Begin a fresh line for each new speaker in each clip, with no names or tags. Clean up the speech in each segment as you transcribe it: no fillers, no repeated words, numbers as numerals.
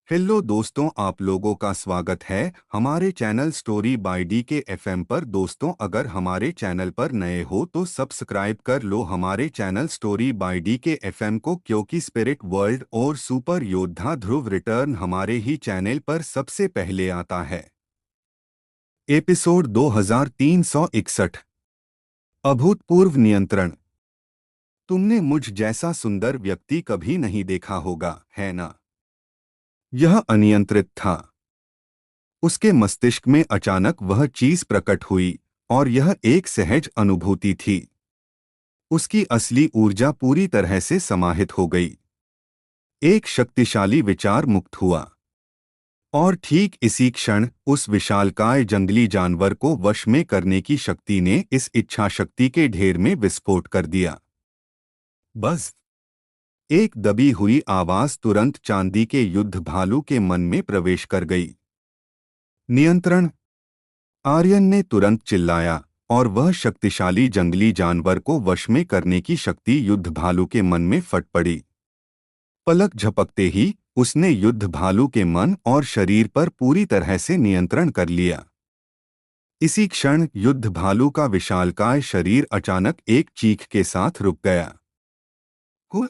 Hello दोस्तों, आप लोगों का स्वागत है हमारे चैनल स्टोरी बाय डी के एफएम पर। दोस्तों, अगर हमारे चैनल पर नए हो तो सब्सक्राइब कर लो हमारे चैनल स्टोरी बाय डी के एफएम को, क्योंकि स्पिरिट वर्ल्ड और सुपर योद्धा ध्रुव रिटर्न हमारे ही चैनल पर सबसे पहले आता है। एपिसोड 2361, अभूतपूर्व नियंत्रण। तुमने मुझ जैसा सुंदर व्यक्ति कभी नहीं देखा होगा, है ना? यह अनियंत्रित था। उसके मस्तिष्क में अचानक वह चीज प्रकट हुई, और यह एक सहज अनुभूति थी। उसकी असली ऊर्जा पूरी तरह से समाहित हो गई। एक शक्तिशाली विचार मुक्त हुआ, और ठीक इसी क्षण उस विशालकाय जंगली जानवर को वश में करने की शक्ति ने इस इच्छा शक्ति के ढेर में विस्फोट कर दिया। बस एक दबी हुई आवाज तुरंत चांदी के युद्ध भालू के मन में प्रवेश कर गई। नियंत्रण! आर्यन ने तुरंत चिल्लाया, और वह शक्तिशाली जंगली जानवर को वश में करने की शक्ति युद्ध भालू के मन में फट पड़ी। पलक झपकते ही उसने युद्ध भालू के मन और शरीर पर पूरी तरह से नियंत्रण कर लिया। इसी क्षण युद्ध भालू का विशालकाय शरीर अचानक एक चीख के साथ रुक गया। हुँ!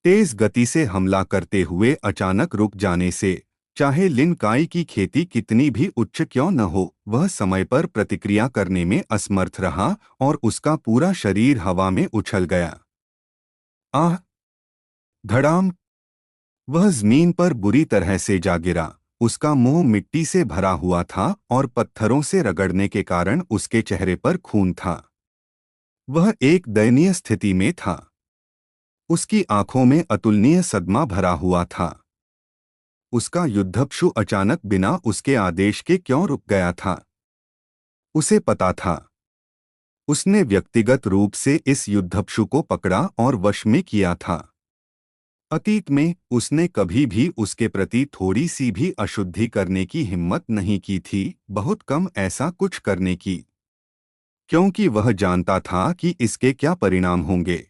तेज गति से हमला करते हुए अचानक रुक जाने से, चाहे लिन काई की खेती कितनी भी उच्च क्यों न हो, वह समय पर प्रतिक्रिया करने में असमर्थ रहा और उसका पूरा शरीर हवा में उछल गया। आह! धड़ाम! वह जमीन पर बुरी तरह से जा गिरा। उसका मुंह मिट्टी से भरा हुआ था और पत्थरों से रगड़ने के कारण उसके चेहरे पर खून था। वह एक दयनीय स्थिति में था। उसकी आंखों में अतुलनीय सदमा भरा हुआ था। उसका युद्धप्शु अचानक बिना उसके आदेश के क्यों रुक गया था? उसे पता था। उसने व्यक्तिगत रूप से इस युद्धप्शु को पकड़ा और वश में किया था। अतीत में उसने कभी भी उसके प्रति थोड़ी सी भी अशुद्धि करने की हिम्मत नहीं की थी, बहुत कम ऐसा कुछ करने की, क्योंकि वह जानता था कि इसके क्या परिणाम होंगे।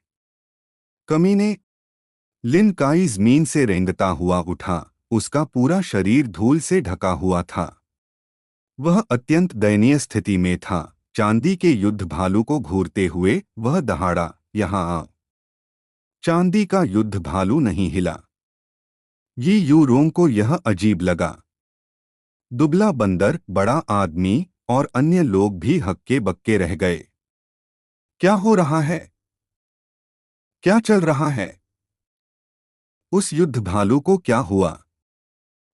कमीने! लिन काई जमीन से रेंगता हुआ उठा। उसका पूरा शरीर धूल से ढका हुआ था। वह अत्यंत दयनीय स्थिति में था। चांदी के युद्ध भालू को घूरते हुए वह दहाड़ा, यहाँ आ! चांदी का युद्ध भालू नहीं हिला। यी यू रोंग को यह अजीब लगा। दुबला बंदर, बड़ा आदमी और अन्य लोग भी हक्के बक्के रह गए। क्या हो रहा है? क्या चल रहा है? उस युद्ध भालू को क्या हुआ?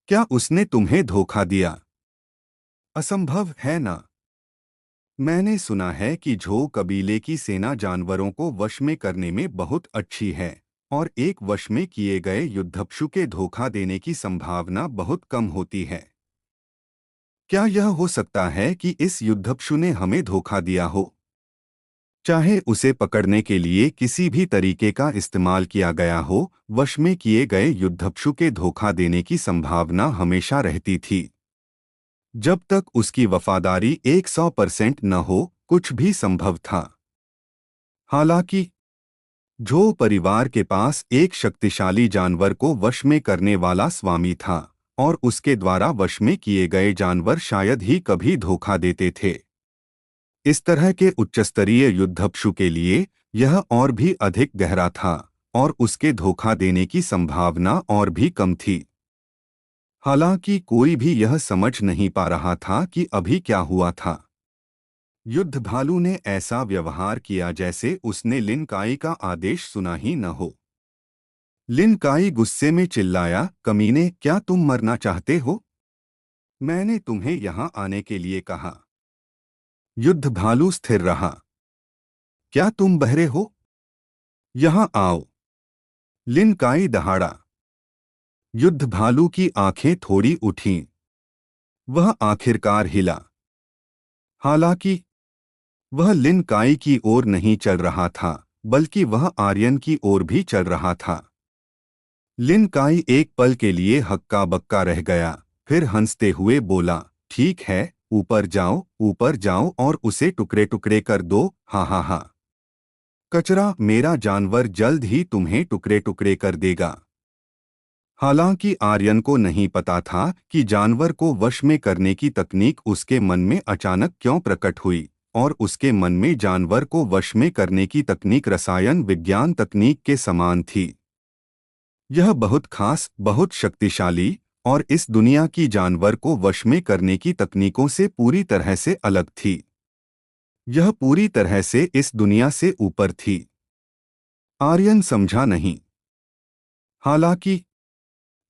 क्या उसने तुम्हें धोखा दिया? असंभव है ना? मैंने सुना है कि झो कबीले की सेना जानवरों को वश में करने में बहुत अच्छी है, और एक वश में किए गए युद्धप्शु के धोखा देने की संभावना बहुत कम होती है। क्या यह हो सकता है कि इस युद्धप्शु ने हमें धोखा दिया हो? चाहे उसे पकड़ने के लिए किसी भी तरीके का इस्तेमाल किया गया हो, वश में किए गए युद्धप्शु के धोखा देने की संभावना हमेशा रहती थी। जब तक उसकी वफादारी 100% न हो, कुछ भी संभव था। हालांकि झो परिवार के पास एक शक्तिशाली जानवर को वश में करने वाला स्वामी था, और उसके द्वारा वश में किए गए जानवर शायद ही कभी धोखा देते थे। इस तरह के उच्चस्तरीय युद्धप्शु के लिए यह और भी अधिक गहरा था, और उसके धोखा देने की संभावना और भी कम थी। हालांकि कोई भी यह समझ नहीं पा रहा था कि अभी क्या हुआ था। युद्ध भालू ने ऐसा व्यवहार किया जैसे उसने लिन काई का आदेश सुना ही न हो। लिन काई गुस्से में चिल्लाया, कमीने, क्या तुम मरना चाहते हो? मैंने तुम्हें यहां आने के लिए कहा। युद्ध भालू स्थिर रहा। क्या तुम बहरे हो? यहां आओ! लिन काई दहाड़ा। युद्ध भालू की आंखें थोड़ी उठीं। वह आखिरकार हिला। हालांकि वह लिन काई की ओर नहीं चल रहा था, बल्कि वह आर्यन की ओर भी चल रहा था। लिन काई एक पल के लिए हक्का बक्का रह गया, फिर हंसते हुए बोला, ठीक है, ऊपर जाओ और उसे टुकड़े टुकड़े कर दो, हा हा हा। कचरा, मेरा जानवर जल्द ही तुम्हें टुकड़े टुकड़े कर देगा। हालांकि आर्यन को नहीं पता था कि जानवर को वश में करने की तकनीक उसके मन में अचानक क्यों प्रकट हुई, और उसके मन में जानवर को वश में करने की तकनीक रसायन विज्ञान तकनीक के समान थी। यह बहुत खास, बहुत शक्तिशाली और इस दुनिया की जानवर को वश में करने की तकनीकों से पूरी तरह से अलग थी। यह पूरी तरह से इस दुनिया से ऊपर थी। आर्यन समझा नहीं। हालांकि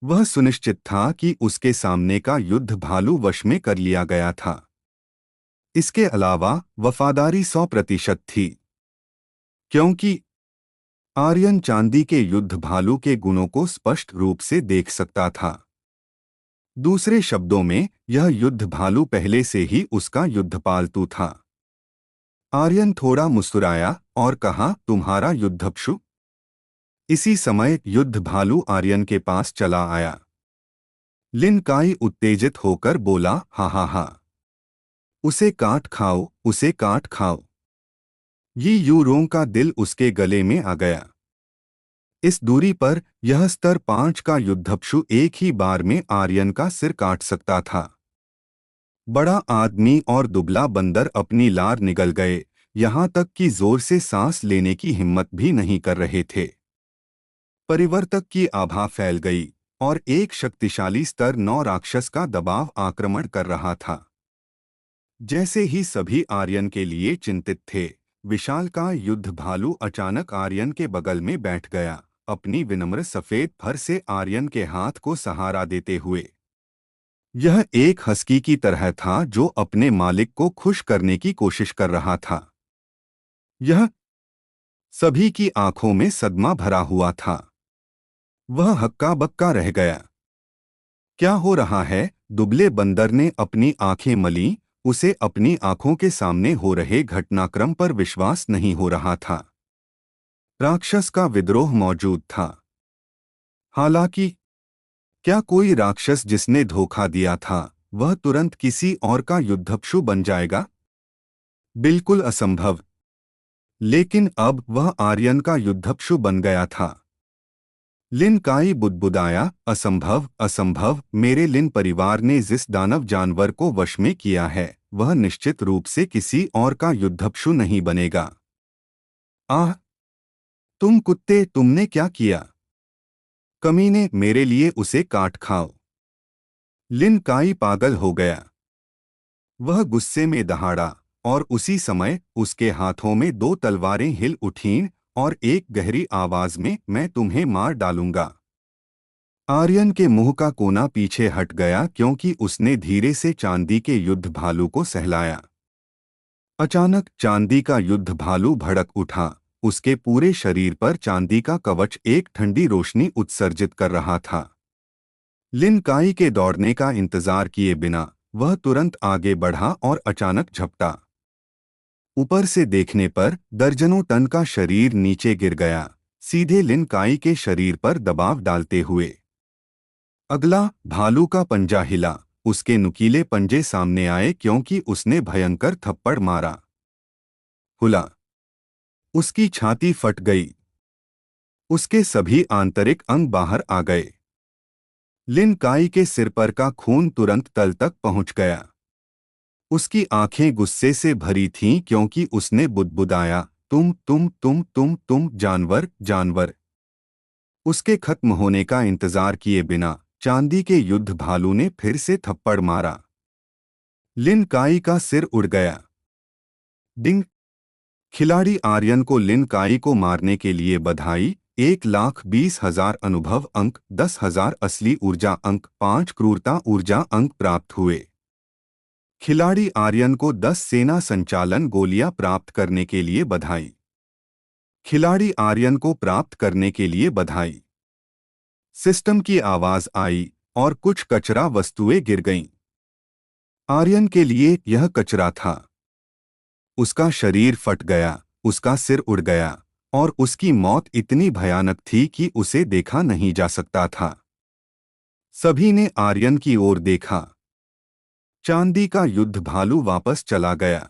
वह सुनिश्चित था कि उसके सामने का युद्ध भालू वश में कर लिया गया था। इसके अलावा वफादारी 100% थी, क्योंकि आर्यन चांदी के युद्ध भालू के गुणों को स्पष्ट रूप से देख सकता था। दूसरे शब्दों में, यह युद्ध भालू पहले से ही उसका युद्धपालतू था। आर्यन थोड़ा मुस्कुराया और कहा, तुम्हारा युद्धपशु? इसी समय युद्ध भालू आर्यन के पास चला आया। लिन काई उत्तेजित होकर बोला, हा हा हा, उसे काट खाओ, उसे काट खाओ। ये यूरों का दिल उसके गले में आ गया। इस दूरी पर यह स्तर 5 का युद्धपशु एक ही बार में आर्यन का सिर काट सकता था। बड़ा आदमी और दुबला बंदर अपनी लार निगल गए, यहाँ तक कि जोर से सांस लेने की हिम्मत भी नहीं कर रहे थे। परिवर्तक की आभा फैल गई और एक शक्तिशाली स्तर 9 राक्षस का दबाव आक्रमण कर रहा था। जैसे ही सभी आर्यन के लिए चिंतित थे, विशालकाय युद्ध भालू अचानक आर्यन के बगल में बैठ गया, अपनी विनम्र सफेद फर से आर्यन के हाथ को सहारा देते हुए। यह एक हस्की की तरह था जो अपने मालिक को खुश करने की कोशिश कर रहा था। यह सभी की आंखों में सदमा भरा हुआ था। वह हक्का बक्का रह गया। क्या हो रहा है? दुबले बंदर ने अपनी आंखें मलीं, उसे अपनी आंखों के सामने हो रहे घटनाक्रम पर विश्वास नहीं हो रहा था। राक्षस का विद्रोह मौजूद था। हालांकि क्या कोई राक्षस जिसने धोखा दिया था, वह तुरंत किसी और का युद्धपशु बन जाएगा? बिल्कुल असंभव। लेकिन अब वह आर्यन का युद्धपशु बन गया था। लिन काई बुदबुदाया, असंभव, असंभव। मेरे लिन परिवार ने जिस दानव जानवर को वश में किया है, वह निश्चित रूप से किसी और का युद्धपशु नहीं बनेगा। आह! तुम कुत्ते, तुमने क्या किया? कमीने, मेरे लिए उसे काट खाओ। लिन काई पागल हो गया। वह गुस्से में दहाड़ा और उसी समय उसके हाथों में 2 तलवारें हिल उठीं और एक गहरी आवाज में, मैं तुम्हें मार डालूंगा। आर्यन के मुंह का कोना पीछे हट गया क्योंकि उसने धीरे से चांदी के युद्ध भालू को सहलाया। अचानक चांदी का युद्ध भालू भड़क उठा। उसके पूरे शरीर पर चांदी का कवच एक ठंडी रोशनी उत्सर्जित कर रहा था। लिन काई के दौड़ने का इंतजार किए बिना वह तुरंत आगे बढ़ा और अचानक झपटा। ऊपर से देखने पर दर्जनों टन का शरीर नीचे गिर गया, सीधे लिन काई के शरीर पर दबाव डालते हुए। अगला, भालू का पंजा हिला। उसके नुकीले पंजे सामने आए क्योंकि उसने भयंकर थप्पड़ मारा। हुला। उसकी छाती फट गई। उसके सभी आंतरिक अंग बाहर आ गए। लिन काई के सिर पर का खून तुरंत तल तक पहुंच गया। उसकी आंखें गुस्से से भरी थीं क्योंकि उसने बुदबुदाया, तुम जानवर, जानवर। उसके खत्म होने का इंतजार किए बिना चांदी के युद्ध भालू ने फिर से थप्पड़ मारा। लिन काई का सिर उड़ गया। डिंग! खिलाड़ी आर्यन को लिन काई को मारने के लिए बधाई। 1,20,000 अनुभव अंक, 10,000 असली ऊर्जा अंक, 5 क्रूरता ऊर्जा अंक प्राप्त हुए। खिलाड़ी आर्यन को 10 सेना संचालन गोलियां प्राप्त करने के लिए बधाई। खिलाड़ी आर्यन को प्राप्त करने के लिए बधाई। सिस्टम की आवाज आई और कुछ कचरा वस्तुएं गिर गईं। आर्यन के लिए यह कचरा था। उसका शरीर फट गया, उसका सिर उड़ गया और उसकी मौत इतनी भयानक थी कि उसे देखा नहीं जा सकता था। सभी ने आर्यन की ओर देखा। चांदी का युद्ध भालू वापस चला गया।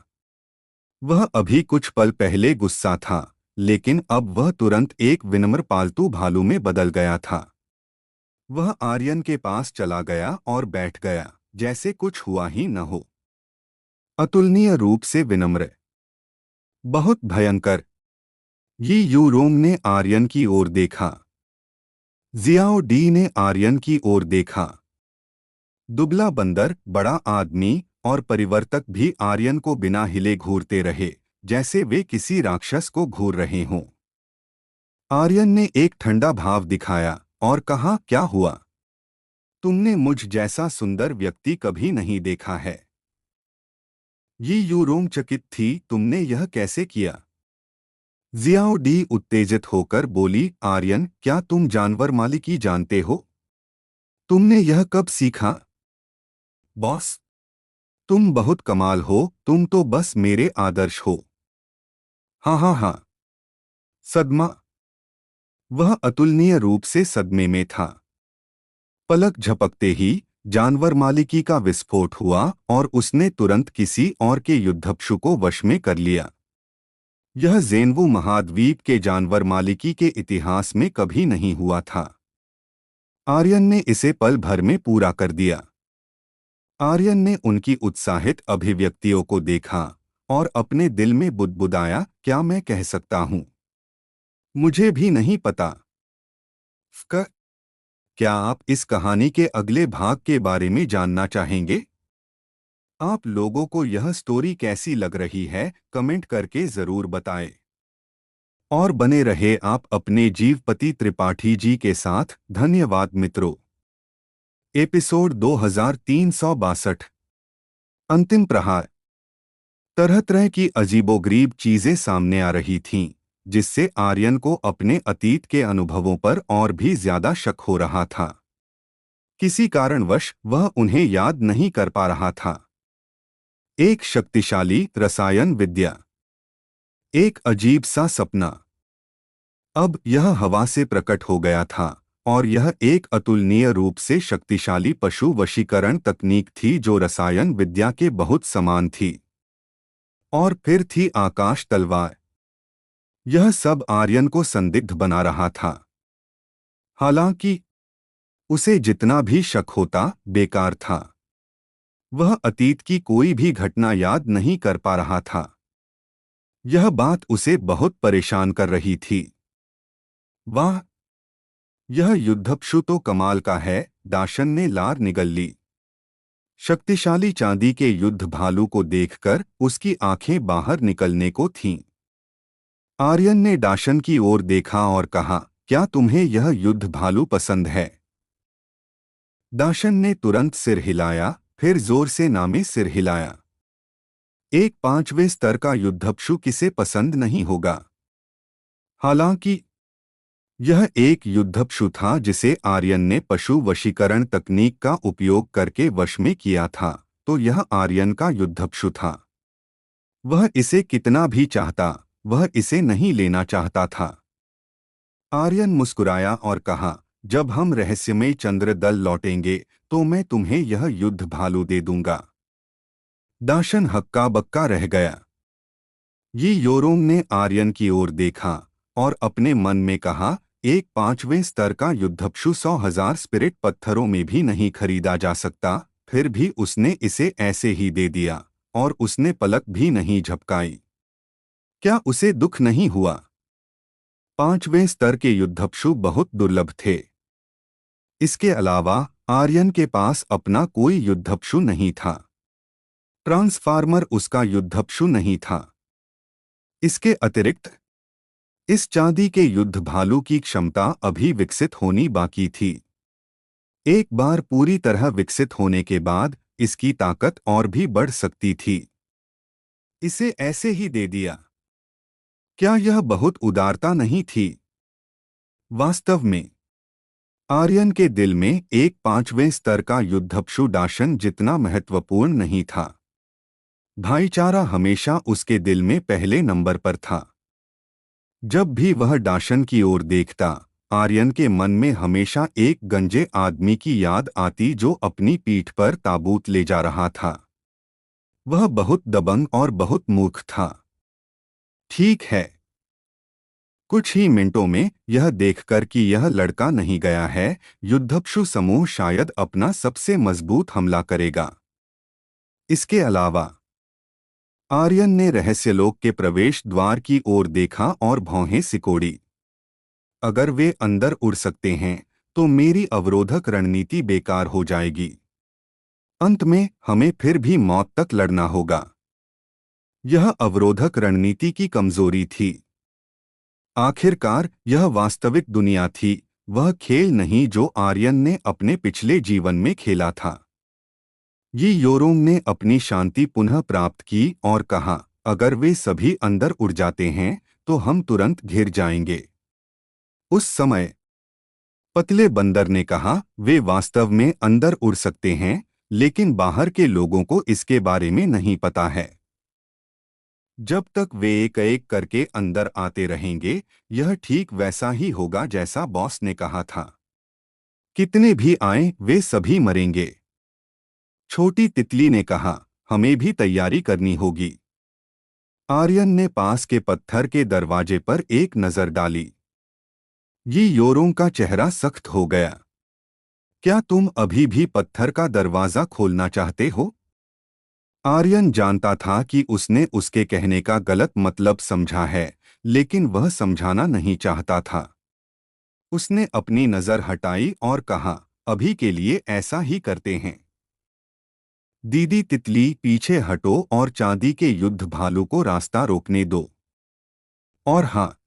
वह अभी कुछ पल पहले गुस्सा था, लेकिन अब वह तुरंत एक विनम्र पालतू भालू में बदल गया था। वह आर्यन के पास चला गया और बैठ गया, जैसे कुछ हुआ ही न हो। अतुलनीय रूप से विनम्र, बहुत भयंकर। यी यूरोंग ने आर्यन की ओर देखा। जियाओ डी ने आर्यन की ओर देखा। दुबला बंदर, बड़ा आदमी और परिवर्तक भी आर्यन को बिना हिले घूरते रहे, जैसे वे किसी राक्षस को घूर रहे हों। आर्यन ने एक ठंडा भाव दिखाया और कहा, क्या हुआ? तुमने मुझ जैसा सुंदर व्यक्ति कभी नहीं देखा है। ये यूरोंग चकित थी, तुमने यह कैसे किया? जियाओ डी उत्तेजित होकर बोली, आर्यन, क्या तुम जानवर मालिकी जानते हो? तुमने यह कब सीखा? बॉस, तुम बहुत कमाल हो, तुम तो बस मेरे आदर्श हो। हाँ हाँ हाँ। सदमा। वह अतुलनीय रूप से सदमे में था। पलक झपकते ही जानवर मालिकी का विस्फोट हुआ और उसने तुरंत किसी और के युद्धप्सु को वश में कर लिया। यह ज़ेन्वू महाद्वीप के जानवर मालिकी के इतिहास में कभी नहीं हुआ था। आर्यन ने इसे पल भर में पूरा कर दिया। आर्यन ने उनकी उत्साहित अभिव्यक्तियों को देखा और अपने दिल में बुदबुदाया, क्या मैं कह सकता हूँ? मुझे भी नहीं पता। फ़्क, क्या आप इस कहानी के अगले भाग के बारे में जानना चाहेंगे? आप लोगों को यह स्टोरी कैसी लग रही है, कमेंट करके ज़रूर बताएं। और बने रहे आप अपने जीवपति त्रिपाठी जी के साथ। धन्यवाद मित्रों। एपिसोड 2362। अंतिम प्रहार। तरह तरह की अजीबोगरीब चीजें सामने आ रही थीं, जिससे आर्यन को अपने अतीत के अनुभवों पर और भी ज्यादा शक हो रहा था। किसी कारणवश वह उन्हें याद नहीं कर पा रहा था। एक शक्तिशाली रसायन विद्या, एक अजीब सा सपना। अब यह हवा से प्रकट हो गया था और यह एक अतुलनीय रूप से शक्तिशाली पशु वशीकरण तकनीक थी जो रसायन विद्या के बहुत समान थी। और फिर थी आकाश तलवार। यह सब आर्यन को संदिग्ध बना रहा था। हालांकि उसे जितना भी शक होता, बेकार था। वह अतीत की कोई भी घटना याद नहीं कर पा रहा था। यह बात उसे बहुत परेशान कर रही थी। वाह, यह युद्धप्सु तो कमाल का है। दाशन ने लार निगल ली। शक्तिशाली चांदी के युद्ध भालू को देखकर उसकी आंखें बाहर निकलने को थीं। आर्यन ने दाशन की ओर देखा और कहा, क्या तुम्हें यह युद्ध भालू पसंद है? दाशन ने तुरंत सिर हिलाया, फिर जोर से नामे सिर हिलाया। एक 5वें स्तर का युद्धप्सु किसे पसंद नहीं होगा? हालांकि यह एक युद्धप्सु था जिसे आर्यन ने पशु वशीकरण तकनीक का उपयोग करके वश में किया था, तो यह आर्यन का युद्धप्सु था। वह इसे कितना भी चाहता, वह इसे नहीं लेना चाहता था। आर्यन मुस्कुराया और कहा, जब हम रहस्यमय चंद्र दल लौटेंगे तो मैं तुम्हें यह युद्ध भालू दे दूंगा। दाशन हक्का बक्का रह गया। ये योरोंग ने आर्यन की ओर देखा और अपने मन में कहा, एक 5वें स्तर का युद्धप्सु 100,000 स्पिरिट पत्थरों में भी नहीं खरीदा जा सकता। फिर भी उसने इसे ऐसे ही दे दिया और उसने पलक भी नहीं झपकाई। क्या उसे दुख नहीं हुआ? 5वें स्तर के युद्धप्सु बहुत दुर्लभ थे। इसके अलावा आर्यन के पास अपना कोई युद्धप्सु नहीं था। ट्रांसफार्मर उसका युद्धप्सु नहीं था। इसके अतिरिक्त इस चांदी के युद्ध भालू की क्षमता अभी विकसित होनी बाकी थी। एक बार पूरी तरह विकसित होने के बाद इसकी ताकत और भी बढ़ सकती थी। इसे ऐसे ही दे दिया। क्या यह बहुत उदारता नहीं थी? वास्तव में आर्यन के दिल में एक 5वें स्तर का युद्धप्सु दाशन जितना महत्वपूर्ण नहीं था। भाईचारा हमेशा उसके दिल में पहले नंबर पर था। जब भी वह दाशन की ओर देखता, आर्यन के मन में हमेशा एक गंजे आदमी की याद आती जो अपनी पीठ पर ताबूत ले जा रहा था। वह बहुत दबंग और बहुत मूर्ख था। ठीक है, कुछ ही मिनटों में यह देखकर कि यह लड़का नहीं गया है, युद्धप्सु समूह शायद अपना सबसे मजबूत हमला करेगा। इसके अलावा आर्यन ने रहस्यलोक के प्रवेश द्वार की ओर देखा और भौहें सिकोड़ी। अगर वे अंदर उड़ सकते हैं तो मेरी अवरोधक रणनीति बेकार हो जाएगी। अंत में हमें फिर भी मौत तक लड़ना होगा। यह अवरोधक रणनीति की कमजोरी थी। आखिरकार यह वास्तविक दुनिया थी, वह खेल नहीं जो आर्यन ने अपने पिछले जीवन में खेला था। ये योरोंग ने अपनी शांति पुनः प्राप्त की और कहा, अगर वे सभी अंदर उड़ जाते हैं तो हम तुरंत घिर जाएंगे। उस समय पतले बंदर ने कहा, वे वास्तव में अंदर उड़ सकते हैं, लेकिन बाहर के लोगों को इसके बारे में नहीं पता है। जब तक वे एक एक करके अंदर आते रहेंगे, यह ठीक वैसा ही होगा जैसा बॉस ने कहा था। कितने भी आए वे सभी मरेंगे। छोटी तितली ने कहा, हमें भी तैयारी करनी होगी। आर्यन ने पास के पत्थर के दरवाजे पर एक नजर डाली। ये योरों का चेहरा सख्त हो गया। क्या तुम अभी भी पत्थर का दरवाजा खोलना चाहते हो? आर्यन जानता था कि उसने उसके कहने का गलत मतलब समझा है, लेकिन वह समझाना नहीं चाहता था। उसने अपनी नजर हटाई और कहा, अभी के लिए ऐसा ही करते हैं। दीदी तितली, पीछे हटो और चांदी के युद्ध भालू को रास्ता रोकने दो। और हाँ,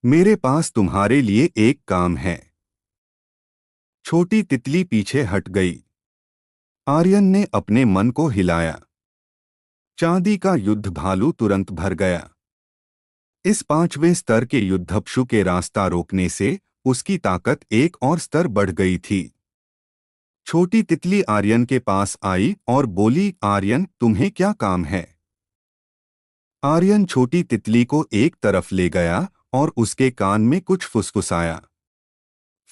मेरे पास तुम्हारे लिए एक काम है। छोटी तितली पीछे हट गई। आर्यन ने अपने मन को हिलाया। चांदी का युद्ध भालू तुरंत भर गया। इस 5वें स्तर के युद्धप्सु के रास्ता रोकने से उसकी ताकत एक और स्तर बढ़ गई थी। छोटी तितली आर्यन के पास आई और बोली, आर्यन, तुम्हें क्या काम है? आर्यन छोटी तितली को एक तरफ ले गया और उसके कान में कुछ फुसफुसाया।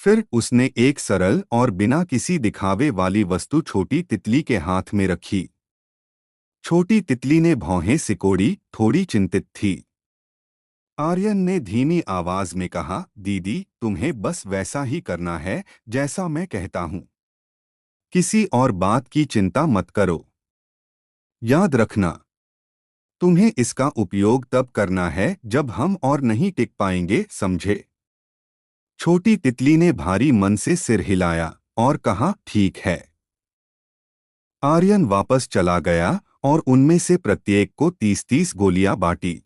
फिर उसने एक सरल और बिना किसी दिखावे वाली वस्तु छोटी तितली के हाथ में रखी। छोटी तितली ने भौहें सिकोड़ी, थोड़ी चिंतित थी। आर्यन ने धीमी आवाज में कहा, दीदी, तुम्हें बस वैसा ही करना है जैसा मैं कहता हूं। किसी और बात की चिंता मत करो। याद रखना, तुम्हें इसका उपयोग तब करना है जब हम और नहीं टिक पाएंगे, समझे? छोटी तितली ने भारी मन से सिर हिलाया और कहा, ठीक है। आर्यन वापस चला गया और उनमें से प्रत्येक को 30-30 गोलियां बांटी।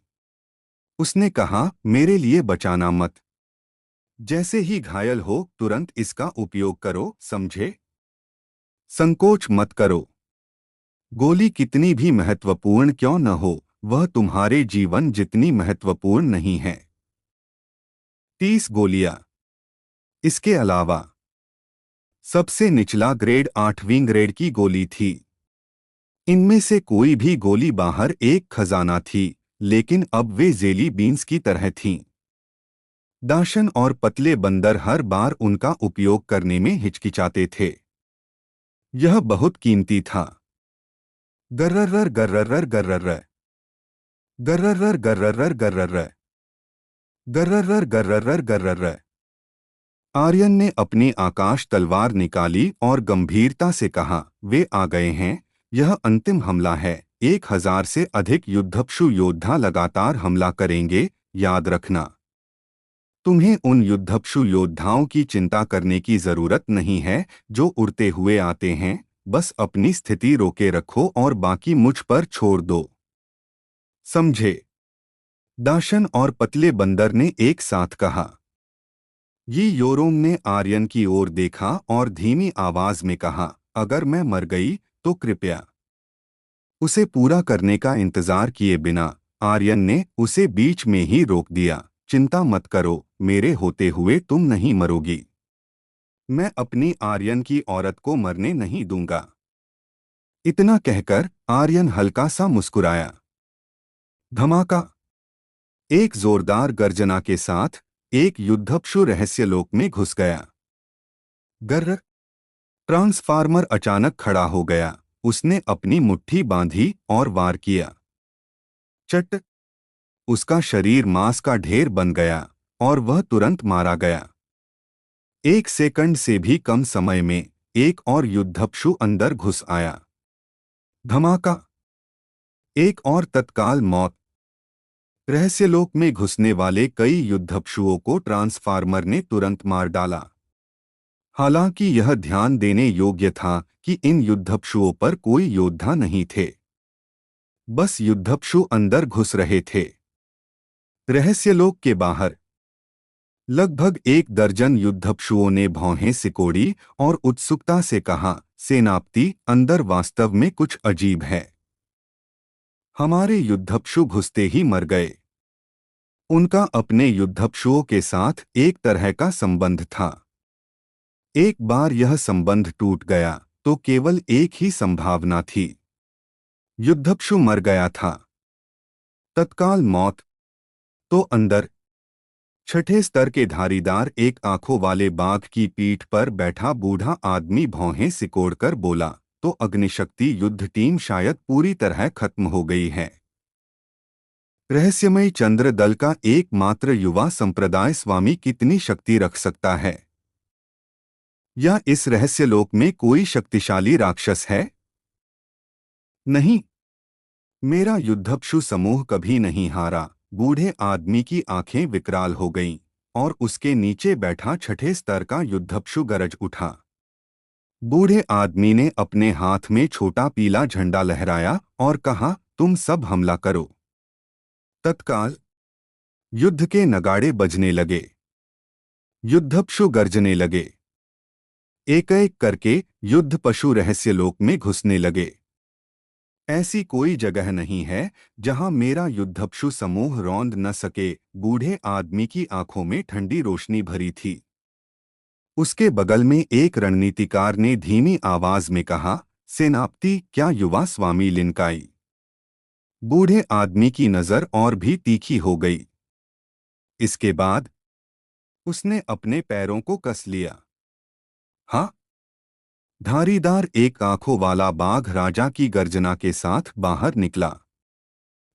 उसने कहा, मेरे लिए बचाना मत। जैसे ही घायल हो तुरंत इसका उपयोग करो, समझे? संकोच मत करो। गोली कितनी भी महत्वपूर्ण क्यों न हो, वह तुम्हारे जीवन जितनी महत्वपूर्ण नहीं है। 30 गोलियां। इसके अलावा सबसे निचला ग्रेड 8वीं ग्रेड की गोली थी। इनमें से कोई भी गोली बाहर एक खजाना थी, लेकिन अब वे जेली बीन्स की तरह थीं। दाशन और पतले बंदर हर बार उनका उपयोग करने में हिचकिचाते थे। यह बहुत कीमती था। गर्रर गर्रर गर्रर गर्रर गर्रर गर्रर गर्रर गर्रर गर्रर। आर्यन ने अपनी आकाश तलवार निकाली और गंभीरता से कहा, वे आ गए हैं। यह अंतिम हमला है। 1000 से अधिक युद्धप्सु योद्धा लगातार हमला करेंगे, याद रखना। तुम्हें उन युद्धप्सु योद्धाओं की चिंता करने की जरूरत नहीं है जो उड़ते हुए आते हैं। बस अपनी स्थिति रोके रखो और बाकी मुझ पर छोड़ दो, समझे? दाशन और पतले बंदर ने एक साथ कहा। ये योरोंग ने आर्यन की ओर देखा और धीमी आवाज में कहा, अगर मैं मर गई तो कृपया उसे पूरा करने का इंतजार किए बिना। आर्यन ने उसे बीच में ही रोक दिया। चिंता मत करो, मेरे होते हुए तुम नहीं मरोगी। मैं अपनी आर्यन की औरत को मरने नहीं दूंगा। इतना कहकर आर्यन हल्का सा मुस्कुराया। धमाका! एक जोरदार गर्जना के साथ एक युद्धप्सु रहस्यलोक में घुस गया। गर्र! ट्रांसफार्मर अचानक खड़ा हो गया। उसने अपनी मुट्ठी बांधी और वार किया। चट! उसका शरीर मांस का ढेर बन गया और वह तुरंत मारा गया। 1 सेकंड से भी कम समय में एक और युद्धप्सु अंदर घुस आया। धमाका! एक और तत्काल मौत। रहस्यलोक में घुसने वाले कई युद्धप्सुओं को ट्रांसफार्मर ने तुरंत मार डाला। हालांकि यह ध्यान देने योग्य था कि इन युद्धप्सुओं पर कोई योद्धा नहीं थे, बस युद्धप्सु अंदर घुस रहे थे। रहस्यलोक के बाहर लगभग 1 दर्जन युद्धप्सुओं ने भौहें सिकोड़ी और उत्सुकता से कहा, सेनापति, अंदर वास्तव में कुछ अजीब है। हमारे युद्धप्सु घुसते ही मर गए। उनका अपने युद्धप्सुओं के साथ एक तरह का संबंध था। एक बार यह संबंध टूट गया तो केवल एक ही संभावना थी, युद्धप्सु मर गया था। तत्काल मौत। तो अंदर 6ठे स्तर के धारीदार एक आंखों वाले बाघ की पीठ पर बैठा बूढ़ा आदमी भौहें सिकोड़कर बोला, तो अग्निशक्ति युद्ध टीम शायद पूरी तरह खत्म हो गई है। रहस्यमयी चंद्र दल का एकमात्र युवा संप्रदाय स्वामी कितनी शक्ति रख सकता है? या इस रहस्यलोक में कोई शक्तिशाली राक्षस है? नहीं, मेरा युद्धप्सु समूह कभी नहीं हारा। बूढ़े आदमी की आंखें विकराल हो गईं और उसके नीचे बैठा 6ठे स्तर का युद्धप्सु गरज उठा। बूढ़े आदमी ने अपने हाथ में छोटा पीला झंडा लहराया और कहा, तुम सब हमला करो। तत्काल युद्ध के नगाड़े बजने लगे। युद्धप्सु गरजने लगे। एक एक करके युद्ध पशु रहस्यलोक में घुसने लगे। ऐसी कोई जगह नहीं है जहां मेरा युद्धप्सु समूह रौंद न सके। बूढ़े आदमी की आंखों में ठंडी रोशनी भरी थी। उसके बगल में एक रणनीतिकार ने धीमी आवाज में कहा, सेनापति, क्या युवा स्वामी लिनकाई? बूढ़े आदमी की नजर और भी तीखी हो गई। इसके बाद उसने अपने पैरों को कस लिया। हाँ, धारीदार एक आंखों वाला बाघ राजा की गर्जना के साथ बाहर निकला।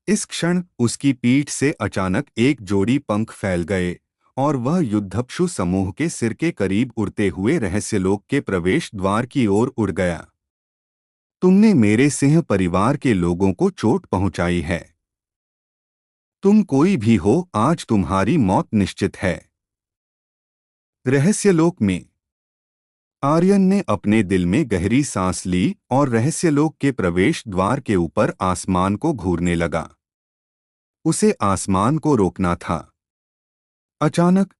इस क्षण उसकी पीठ से अचानक एक जोड़ी पंख फैल गए और वह युद्धप्सु समूह के सिर के करीब उड़ते हुए रहस्यलोक के प्रवेश द्वार की ओर उड़ गया। तुमने मेरे सिंह परिवार के लोगों को चोट पहुंचाई है। तुम कोई भी हो, आज तुम्हारी मौत निश्चित है। रहस्यलोक में आर्यन ने अपने दिल में गहरी सांस ली और रहस्यलोक के प्रवेश द्वार के ऊपर आसमान को घूरने लगा। उसे आसमान को रोकना था। अचानक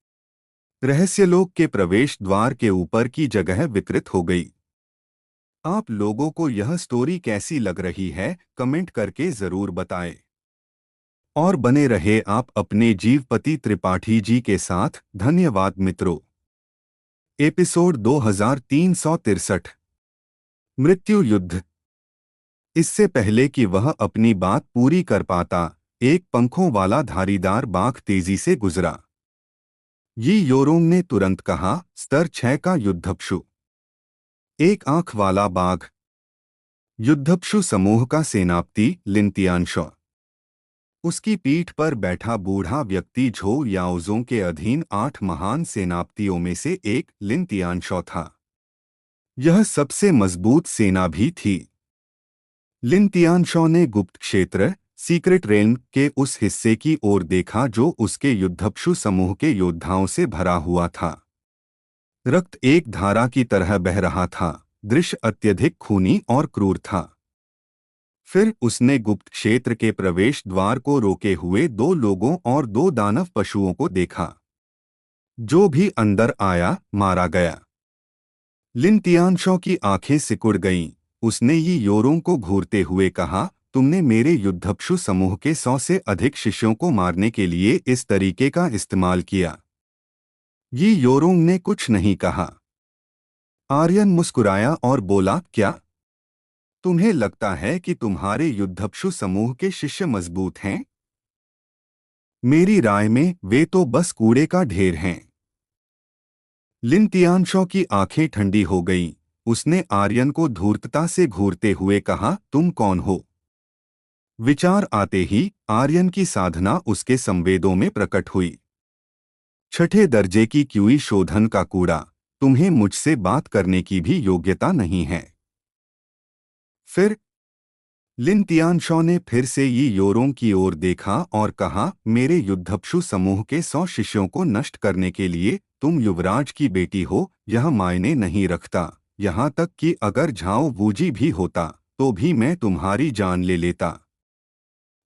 रहस्यलोक के प्रवेश द्वार के ऊपर की जगह विकृत हो गई। आप लोगों को यह स्टोरी कैसी लग रही है, कमेंट करके जरूर बताएं। और बने रहे आप अपने जीवपति त्रिपाठी जी के साथ। धन्यवाद मित्रों। एपिसोड 2363 मृत्यु युद्ध। इससे पहले कि वह अपनी बात पूरी कर पाता, एक पंखों वाला धारीदार बाघ तेजी से गुजरा। यी योरोंग ने तुरंत कहा, स्तर 6 का युद्धप्सु। एक आंख वाला बाघ। युद्धप्सु समूह का सेनापति लिनतियानशॉ। उसकी पीठ पर बैठा बूढ़ा व्यक्ति झो याओजों के अधीन 8 महान सेनापतियों में से एक लिनतियानशॉ था। यह सबसे मजबूत सेना भी थी। लिनतियानशॉ ने गुप्त क्षेत्र सीक्रेट रेल्म के उस हिस्से की ओर देखा जो उसके युद्धप्सु समूह के योद्धाओं से भरा हुआ था। रक्त एक धारा की तरह बह रहा था। दृश्य अत्यधिक खूनी और क्रूर था। फिर उसने गुप्त क्षेत्र के प्रवेश द्वार को रोके हुए 2 लोगों और 2 दानव पशुओं को देखा। जो भी अंदर आया मारा गया। लिनतियानशॉ की आंखें सिकुड़ गईं। उसने यी योरोंग को घूरते हुए कहा, तुमने मेरे युद्धप्सु समूह के 100 से अधिक शिष्यों को मारने के लिए इस तरीके का इस्तेमाल किया। यी योरोंग ने कुछ नहीं कहा। आर्यन मुस्कुराया और बोला, क्या तुम्हें लगता है कि तुम्हारे युद्धप्सु समूह के शिष्य मजबूत हैं? मेरी राय में वे तो बस कूड़े का ढेर हैं। लिनतियानशॉ की आंखें ठंडी हो गईं। उसने आर्यन को धूर्तता से घूरते हुए कहा, तुम कौन हो? विचार आते ही आर्यन की साधना उसके संवेदों में प्रकट हुई। छठे दर्जे की क्यूई शोधन का कूड़ा, तुम्हें मुझसे बात करने की भी योग्यता नहीं है। फिर लिन तियानशॉ ने फिर से यी योरोंग की ओर देखा और कहा, मेरे युद्धप्सु समूह के 100 शिष्यों को नष्ट करने के लिए तुम युवराज की बेटी हो, यह मायने नहीं रखता। यहाँ तक कि अगर झाओ वूजी भी होता तो भी मैं तुम्हारी जान ले लेता।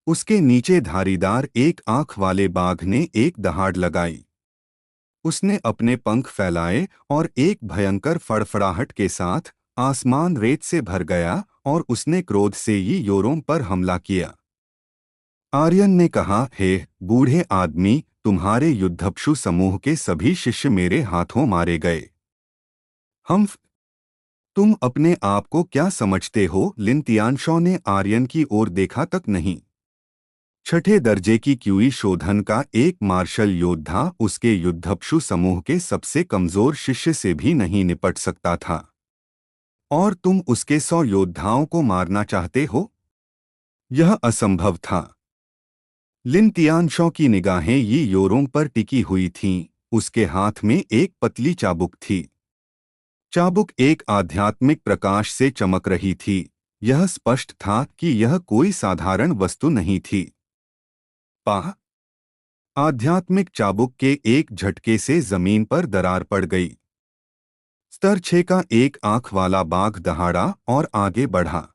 उसके नीचे धारीदार एक आंख वाले बाघ ने एक दहाड़ लगाई। उसने अपने पंख फैलाए और एक भयंकर फड़फड़ाहट के साथ आसमान रेत से भर गया और उसने क्रोध से यी योरों पर हमला किया। आर्यन ने कहा, हे बूढ़े आदमी, तुम्हारे युद्धप्सु समूह के सभी शिष्य मेरे हाथों मारे गए। हम तुम अपने आप को क्या समझते हो? लिन तियानशॉ ने आर्यन की ओर देखा तक नहीं। छठे दर्जे की क्यूई शोधन का एक मार्शल योद्धा उसके युद्धप्सु समूह के सबसे कमजोर शिष्य से भी नहीं निपट सकता था, और तुम उसके 100 योद्धाओं को मारना चाहते हो? यह असंभव था। लिन तियानशॉ की निगाहें यी योरों पर टिकी हुई थीं। उसके हाथ में एक पतली चाबुक थी। चाबुक एक आध्यात्मिक प्रकाश से चमक रही थी। यह स्पष्ट था कि यह कोई साधारण वस्तु नहीं थी। पाह! आध्यात्मिक चाबुक के एक झटके से जमीन पर दरार पड़ गई। स्तर 6 का एक आंख वाला बाघ दहाड़ा और आगे बढ़ा।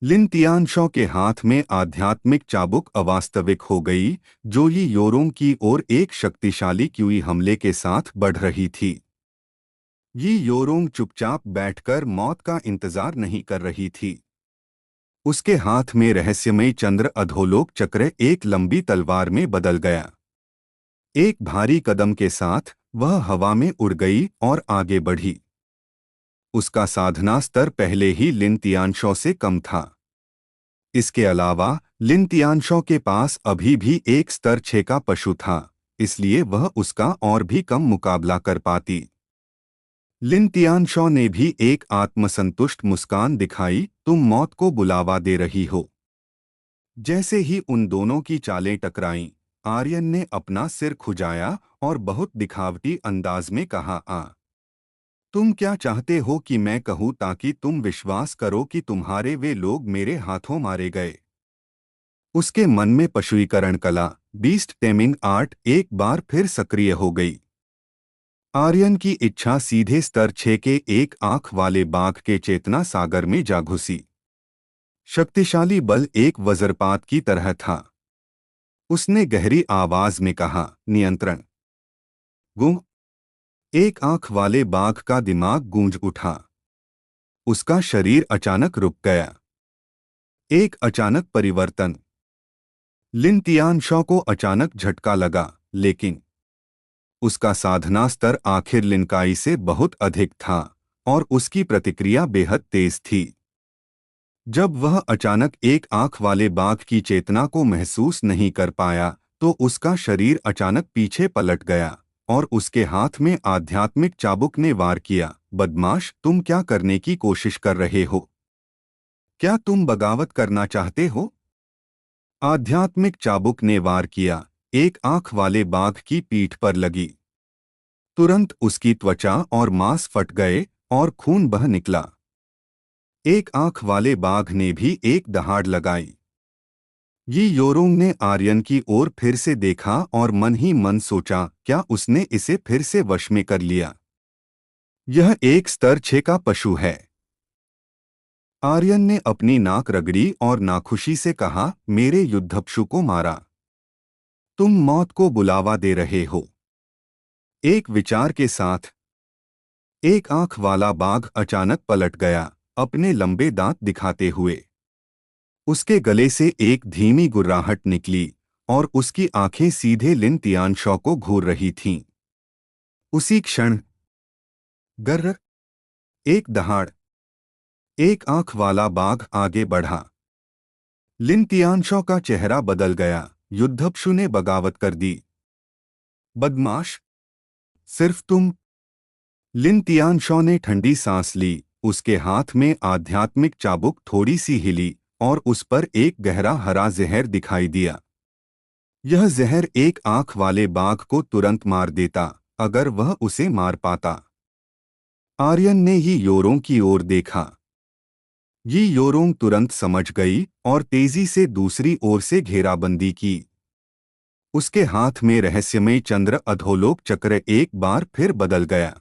लिन तियानशॉ के हाथ में आध्यात्मिक चाबुक अवास्तविक हो गई, जो यी योरों की ओर एक शक्तिशाली क्यूई हमले के साथ बढ़ रही थी। यी योरों चुपचाप बैठकर मौत का इंतजार नहीं कर रही थी। उसके हाथ में रहस्यमय चंद्र अधोलोक चक्र एक लंबी तलवार में बदल गया। एक भारी कदम के साथ वह हवा में उड़ गई और आगे बढ़ी। उसका साधना स्तर पहले ही लिन तियानशॉ से कम था। इसके अलावा लिन तियानशॉ के पास अभी भी एक स्तर 6 का पशु था, इसलिए वह उसका और भी कम मुकाबला कर पाती। लिन तियानशॉ ने भी एक आत्मसंतुष्ट मुस्कान दिखाई, तुम मौत को बुलावा दे रही हो। जैसे ही उन दोनों की चालें टकराईं, आर्यन ने अपना सिर खुजाया और बहुत दिखावटी अंदाज में कहा, तुम क्या चाहते हो कि मैं कहूँ ताकि तुम विश्वास करो कि तुम्हारे वे लोग मेरे हाथों मारे गए? उसके मन में पशुीकरण कला, बीस्ट टेमिंग आर्ट, एक बार फिर सक्रिय हो गई। आर्यन की इच्छा सीधे स्तर 6 के एक आंख वाले बाघ के चेतना सागर में जा घुसी। शक्तिशाली बल एक वज्रपात की तरह था। उसने गहरी आवाज में कहा, नियंत्रण। गूं! एक आंख वाले बाघ का दिमाग गूंज उठा। उसका शरीर अचानक रुक गया। एक अचानक परिवर्तन। लिन तियानशॉ को अचानक झटका लगा, लेकिन उसका साधना स्तर आखिर लिनकाई से बहुत अधिक था और उसकी प्रतिक्रिया बेहद तेज थी। जब वह अचानक एक आंख वाले बाघ की चेतना को महसूस नहीं कर पाया, तो उसका शरीर अचानक पीछे पलट गया और उसके हाथ में आध्यात्मिक चाबुक ने वार किया। बदमाश, तुम क्या करने की कोशिश कर रहे हो? क्या तुम बगावत करना चाहते हो? आध्यात्मिक चाबुक ने वार किया, एक आंख वाले बाघ की पीठ पर लगी। तुरंत उसकी त्वचा और मांस फट गए और खून बह निकला। एक आंख वाले बाघ ने भी एक दहाड़ लगाई। यी योरोंग ने आर्यन की ओर फिर से देखा और मन ही मन सोचा, क्या उसने इसे फिर से वश में कर लिया? यह एक स्तर 6 का पशु है। आर्यन ने अपनी नाक रगड़ी और नाखुशी से कहा, मेरे युद्धप्सु को मारा। तुम मौत को बुलावा दे रहे हो। एक विचार के साथ एक आंख वाला बाघ अचानक पलट गया, अपने लंबे दांत दिखाते हुए। उसके गले से एक धीमी गुर्राहट निकली और उसकी आंखें सीधे लिन तियानशॉ को घूर रही थीं। उसी क्षण गर्र! एक दहाड़! एक आंख वाला बाघ आगे बढ़ा। लिन तियानशॉ का चेहरा बदल गया। युद्धप्सु ने बगावत कर दी। बदमाश! सिर्फ तुम? लिन तियानशॉ ने ठंडी सांस ली। उसके हाथ में आध्यात्मिक चाबुक थोड़ी सी हिली और उस पर एक गहरा हरा जहर दिखाई दिया। यह जहर एक आंख वाले बाघ को तुरंत मार देता अगर वह उसे मार पाता। आर्यन ने यी योरों की ओर देखा। यी योरों तुरंत समझ गई और तेजी से दूसरी ओर से घेराबंदी की। उसके हाथ में रहस्यमय चंद्र अधोलोक चक्र एक बार फिर बदल गया।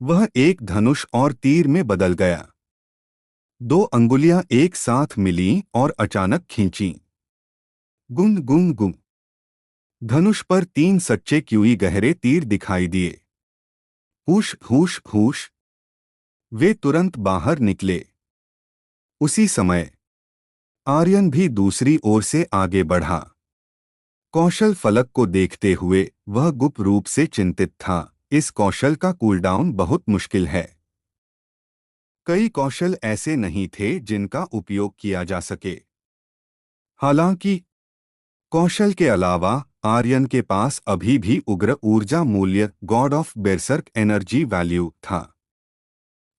वह एक धनुष और तीर में बदल गया। दो अंगुलियां एक साथ मिलीं और अचानक खींचीं। गुन गुन गुन। धनुष पर तीन सच्चे क्यूई गहरे तीर दिखाई दिए। हुश हुश हुश। वे तुरंत बाहर निकले। उसी समय आर्यन भी दूसरी ओर से आगे बढ़ा। कौशल फलक को देखते हुए वह गुप्त रूप से चिंतित था। इस कौशल का कूलडाउन बहुत मुश्किल है। कई कौशल ऐसे नहीं थे जिनका उपयोग किया जा सके। हालांकि कौशल के अलावा आर्यन के पास अभी भी उग्र ऊर्जा मूल्य गॉड ऑफ बेरसर्क एनर्जी वैल्यू था।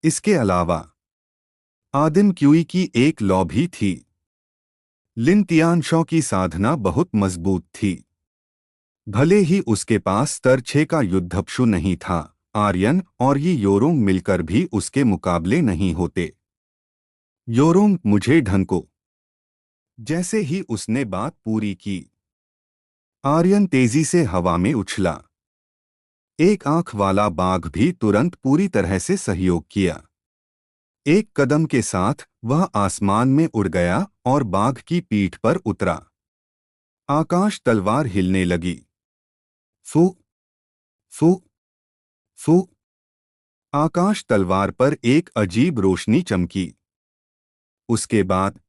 इसके अलावा आदिम क्यूई की एक लॉ भी थी। लिन तियानशॉ की साधना बहुत मजबूत थी। भले ही उसके पास स्तर 6 का युद्धप्शु नहीं था, आर्यन और ये योरोंग मिलकर भी उसके मुकाबले नहीं होते। योरोंग मुझे ढंको। जैसे ही उसने बात पूरी की आर्यन तेजी से हवा में उछला। एक आंख वाला बाघ भी तुरंत पूरी तरह से सहयोग किया। एक कदम के साथ वह आसमान में उड़ गया और बाघ की पीठ पर उतरा। आकाश तलवार हिलने लगी। फू फू फू। आकाश तलवार पर एक अजीब रोशनी चमकी। उसके बाद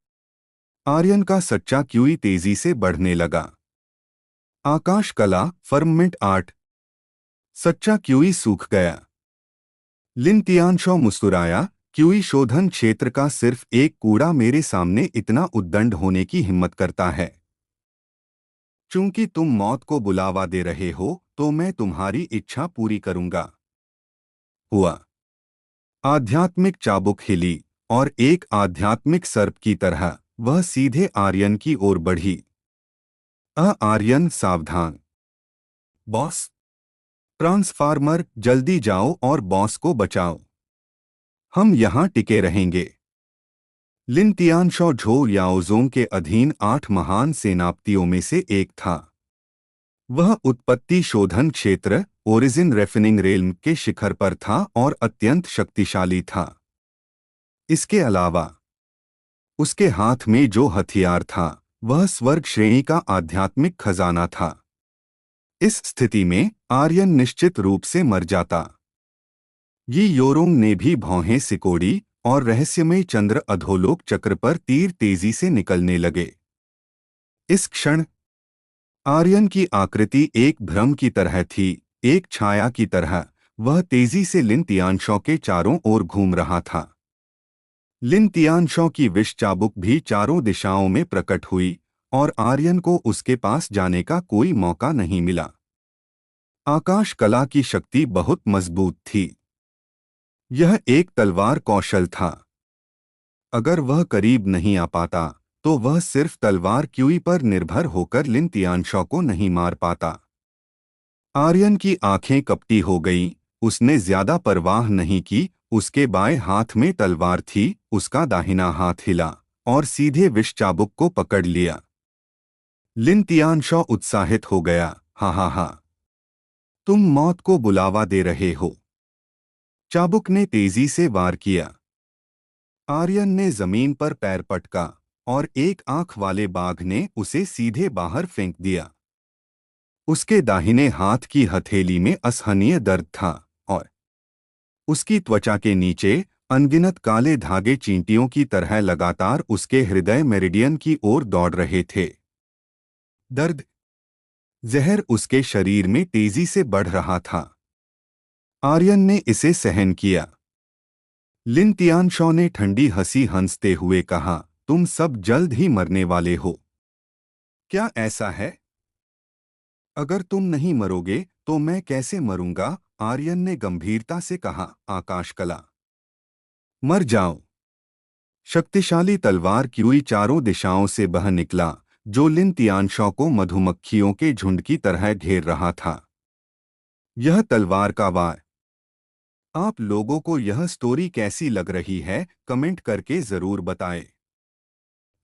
आर्यन का सच्चा क्यूई तेजी से बढ़ने लगा। आकाश कला फर्ममेंट आर्ट। सच्चा क्यूई सूख गया। लिन तियानशॉ मुस्कुराया। क्यूई शोधन क्षेत्र का सिर्फ एक कूड़ा मेरे सामने इतना उद्दंड होने की हिम्मत करता है। चूंकि तुम मौत को बुलावा दे रहे हो तो मैं तुम्हारी इच्छा पूरी करूंगा। हुआ। आध्यात्मिक चाबुक हिली और एक आध्यात्मिक सर्प की तरह वह सीधे आर्यन की ओर बढ़ी। आर्यन सावधान। बॉस। ट्रांसफार्मर जल्दी जाओ और बॉस को बचाओ। हम यहां टिके रहेंगे। लिन तियानशॉ झो याओजोंग के अधीन 8 महान सेनापतियों में से एक था। वह उत्पत्ति शोधन क्षेत्र ओरिजिन रेफिनिंग रेल्म के शिखर पर था और अत्यंत शक्तिशाली था। इसके अलावा उसके हाथ में जो हथियार था वह स्वर्ग श्रेणी का आध्यात्मिक खजाना था। इस स्थिति में आर्यन निश्चित रूप से मर जाता। यी योरोंग ने भी भौहें सिकोड़ी और रहस्यमय चंद्र अधोलोक चक्र पर तीर तेजी से निकलने लगे। इस क्षण आर्यन की आकृति एक भ्रम की तरह थी, एक छाया की तरह। वह तेजी से लिन तियानशॉ के चारों ओर घूम रहा था। लिन तियानशॉ की विष चाबुक भी चारों दिशाओं में प्रकट हुई और आर्यन को उसके पास जाने का कोई मौका नहीं मिला। आकाश कला की शक्ति बहुत मजबूत थी। यह एक तलवार कौशल था। अगर वह करीब नहीं आ पाता तो वह सिर्फ तलवार क्यूई पर निर्भर होकर लिन तियानशॉ को नहीं मार पाता। आर्यन की आंखें कपटी हो गईं। उसने ज्यादा परवाह नहीं की। उसके बाएं हाथ में तलवार थी, उसका दाहिना हाथ हिला और सीधे विष चाबुक को पकड़ लिया। लिन तियानशॉ उत्साहित हो गया। हा हा हा। तुम मौत को बुलावा दे रहे हो। चाबुक ने तेजी से वार किया। आर्यन ने जमीन पर पैर पटका और एक आंख वाले बाघ ने उसे सीधे बाहर फेंक दिया। उसके दाहिने हाथ की हथेली में असहनीय दर्द था और उसकी त्वचा के नीचे अनगिनत काले धागे चींटियों की तरह लगातार उसके हृदय मेरिडियन की ओर दौड़ रहे थे। दर्द जहर उसके शरीर में तेजी से बढ़ रहा था। आर्यन ने इसे सहन किया। लिन तियानशॉ ने ठंडी हंसी हंसते हुए कहा, तुम सब जल्द ही मरने वाले हो। क्या ऐसा है? अगर तुम नहीं मरोगे तो मैं कैसे मरूंगा? आर्यन ने गंभीरता से कहा। आकाशकला। मर जाओ। शक्तिशाली तलवार क्यूई चारों दिशाओं से बह निकला। जो लिन तियानशॉ को मधुमक्खियों के झुंड की तरह घेर रहा था। यह तलवार का वार। आप लोगों को यह स्टोरी कैसी लग रही है, कमेंट करके जरूर बताएं।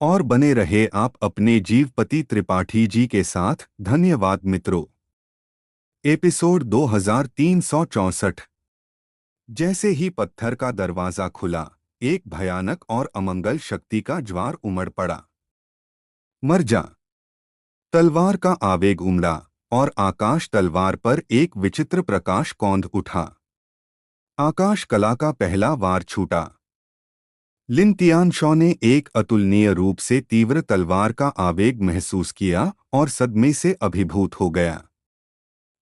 और बने रहे आप अपने जीवपति त्रिपाठी जी के साथ। धन्यवाद मित्रों। एपिसोड 2364। जैसे ही पत्थर का दरवाजा खुला, एक भयानक और अमंगल शक्ति का ज्वार उमड़ पड़ा। मर जा। तलवार का आवेग उमड़ा और आकाश तलवार पर एक विचित्र प्रकाश कौंध उठा। आकाश कला का पहला वार छूटा। लिन तियानशॉ ने एक अतुलनीय रूप से तीव्र तलवार का आवेग महसूस किया और सदमे से अभिभूत हो गया।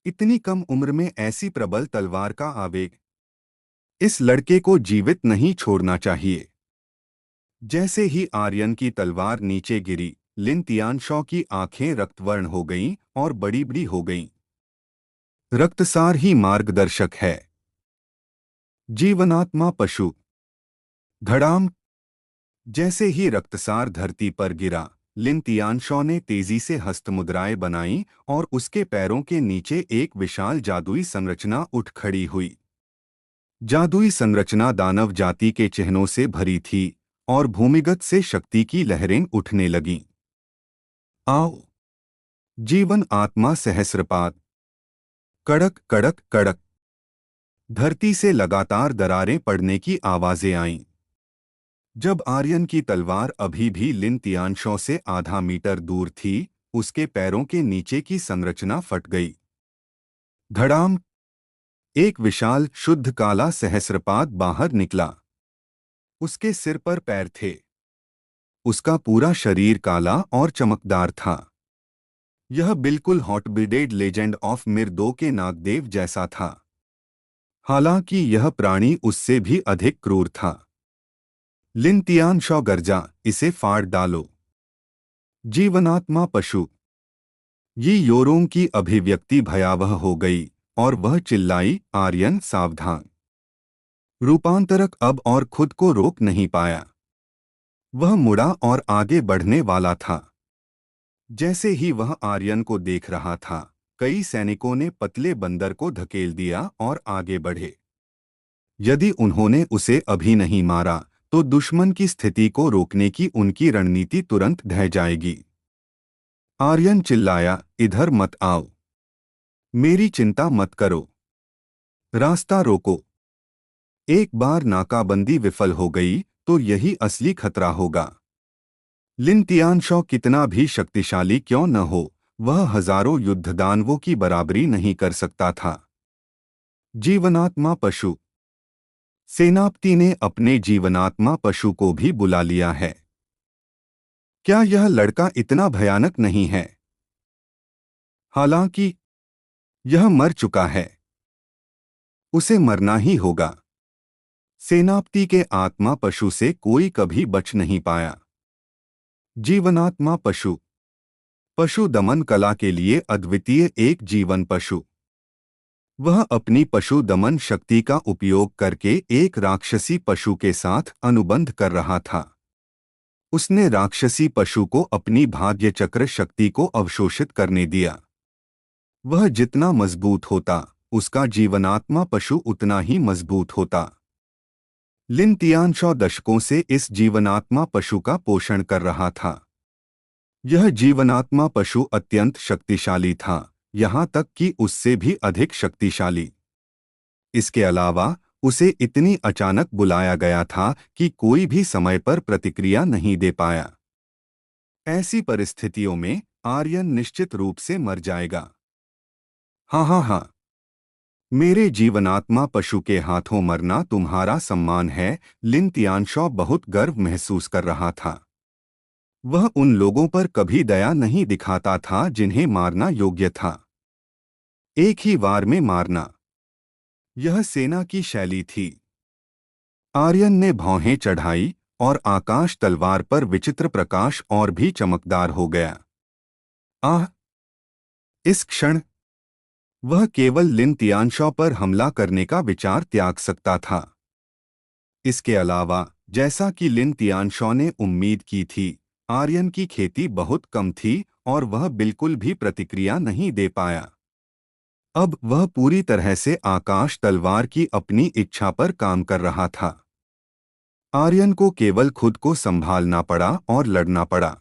इतनी कम उम्र में ऐसी प्रबल तलवार का आवेग। इस लड़के को जीवित नहीं छोड़ना चाहिए। जैसे ही आर्यन की तलवार नीचे गिरी, लिन तियानशॉ की आंखें रक्तवर्ण हो गईं और बड़ी बड़ी हो गईं। रक्तसार ही मार्गदर्शक है। जीवनात्मा पशु। धड़ाम। जैसे ही रक्तसार धरती पर गिरा, लिन तियानशॉ ने तेजी से हस्तमुद्राएं बनाईं और उसके पैरों के नीचे एक विशाल जादुई संरचना उठ खड़ी हुई। जादुई संरचना दानव जाति के चिन्हों से भरी थी और भूमिगत से शक्ति की लहरें उठने लगीं। आओ। जीवन आत्मा सहस्रपाद। कड़क कड़क कड़क। धरती से लगातार दरारें पड़ने की आवाजें आईं। जब आर्यन की तलवार अभी भी लिन तियानशॉ से आधा मीटर दूर थी, उसके पैरों के नीचे की संरचना फट गई। धड़ाम। एक विशाल शुद्ध काला सहस्रपाद बाहर निकला। उसके सिर पर पैर थे। उसका पूरा शरीर काला और चमकदार था। यह बिल्कुल हॉटबिडेड लेजेंड ऑफ मिर 2 के नागदेव जैसा था। हालांकि यह प्राणी उससे भी अधिक क्रूर था। लिन तियानशॉ गर्जा, इसे फाड़ डालो। जीवनात्मा पशु। ये योरोंग की अभिव्यक्ति भयावह हो गई और वह चिल्लाई, आर्यन सावधान। रूपांतरक अब और खुद को रोक नहीं पाया। वह मुड़ा और आगे बढ़ने वाला था। जैसे ही वह आर्यन को देख रहा था, कई सैनिकों ने पतले बंदर को धकेल दिया और आगे बढ़े। यदि उन्होंने उसे अभी नहीं मारा, तो दुश्मन की स्थिति को रोकने की उनकी रणनीति तुरंत ढह जाएगी। आर्यन चिल्लाया, इधर मत आओ। मेरी चिंता मत करो। रास्ता रोको। एक बार नाकाबंदी विफल हो गई तो यही असली खतरा होगा। लिन तियानशॉ कितना भी शक्तिशाली क्यों न हो, वह हजारों युद्धदानवों की बराबरी नहीं कर सकता था। जीवनात्मा पशु। सेनापति ने अपने जीवनात्मा पशु को भी बुला लिया है। क्या यह लड़का इतना भयानक नहीं है? हालांकि यह मर चुका है। उसे मरना ही होगा। सेनापति के आत्मा पशु से कोई कभी बच नहीं पाया। जीवनात्मा पशु। पशु दमन कला के लिए अद्वितीय एक जीवन पशु। वह अपनी पशु दमन शक्ति का उपयोग करके एक राक्षसी पशु के साथ अनुबंध कर रहा था। उसने राक्षसी पशु को अपनी भाग्य चक्र शक्ति को अवशोषित करने दिया। वह जितना मजबूत होता, उसका जीवनात्मा पशु उतना ही मजबूत होता। लिन तियानशॉ दशकों से इस जीवनात्मा पशु का पोषण कर रहा था। यह जीवनात्मा पशु अत्यंत शक्तिशाली था, यहाँ तक कि उससे भी अधिक शक्तिशाली। इसके अलावा उसे इतनी अचानक बुलाया गया था कि कोई भी समय पर प्रतिक्रिया नहीं दे पाया। ऐसी परिस्थितियों में आर्यन निश्चित रूप से मर जाएगा। हाँ हाँ हाँ। मेरे जीवनात्मा पशु के हाथों मरना तुम्हारा सम्मान है। लिन तियानशॉ बहुत गर्व महसूस कर रहा था। वह उन लोगों पर कभी दया नहीं दिखाता था जिन्हें मारना योग्य था। एक ही वार में मारना, यह सेना की शैली थी। आर्यन ने भौहें चढ़ाई और आकाश तलवार पर विचित्र प्रकाश और भी चमकदार हो गया। आह! इस क्षण वह केवल लिन तियानशॉ पर हमला करने का विचार त्याग सकता था। इसके अलावा, जैसा कि लिन तियानशॉ ने उम्मीद की थी, आर्यन की खेती बहुत कम थी और वह बिल्कुल भी प्रतिक्रिया नहीं दे पाया। अब वह पूरी तरह से आकाश तलवार की अपनी इच्छा पर काम कर रहा था। आर्यन को केवल खुद को संभालना पड़ा और लड़ना पड़ा।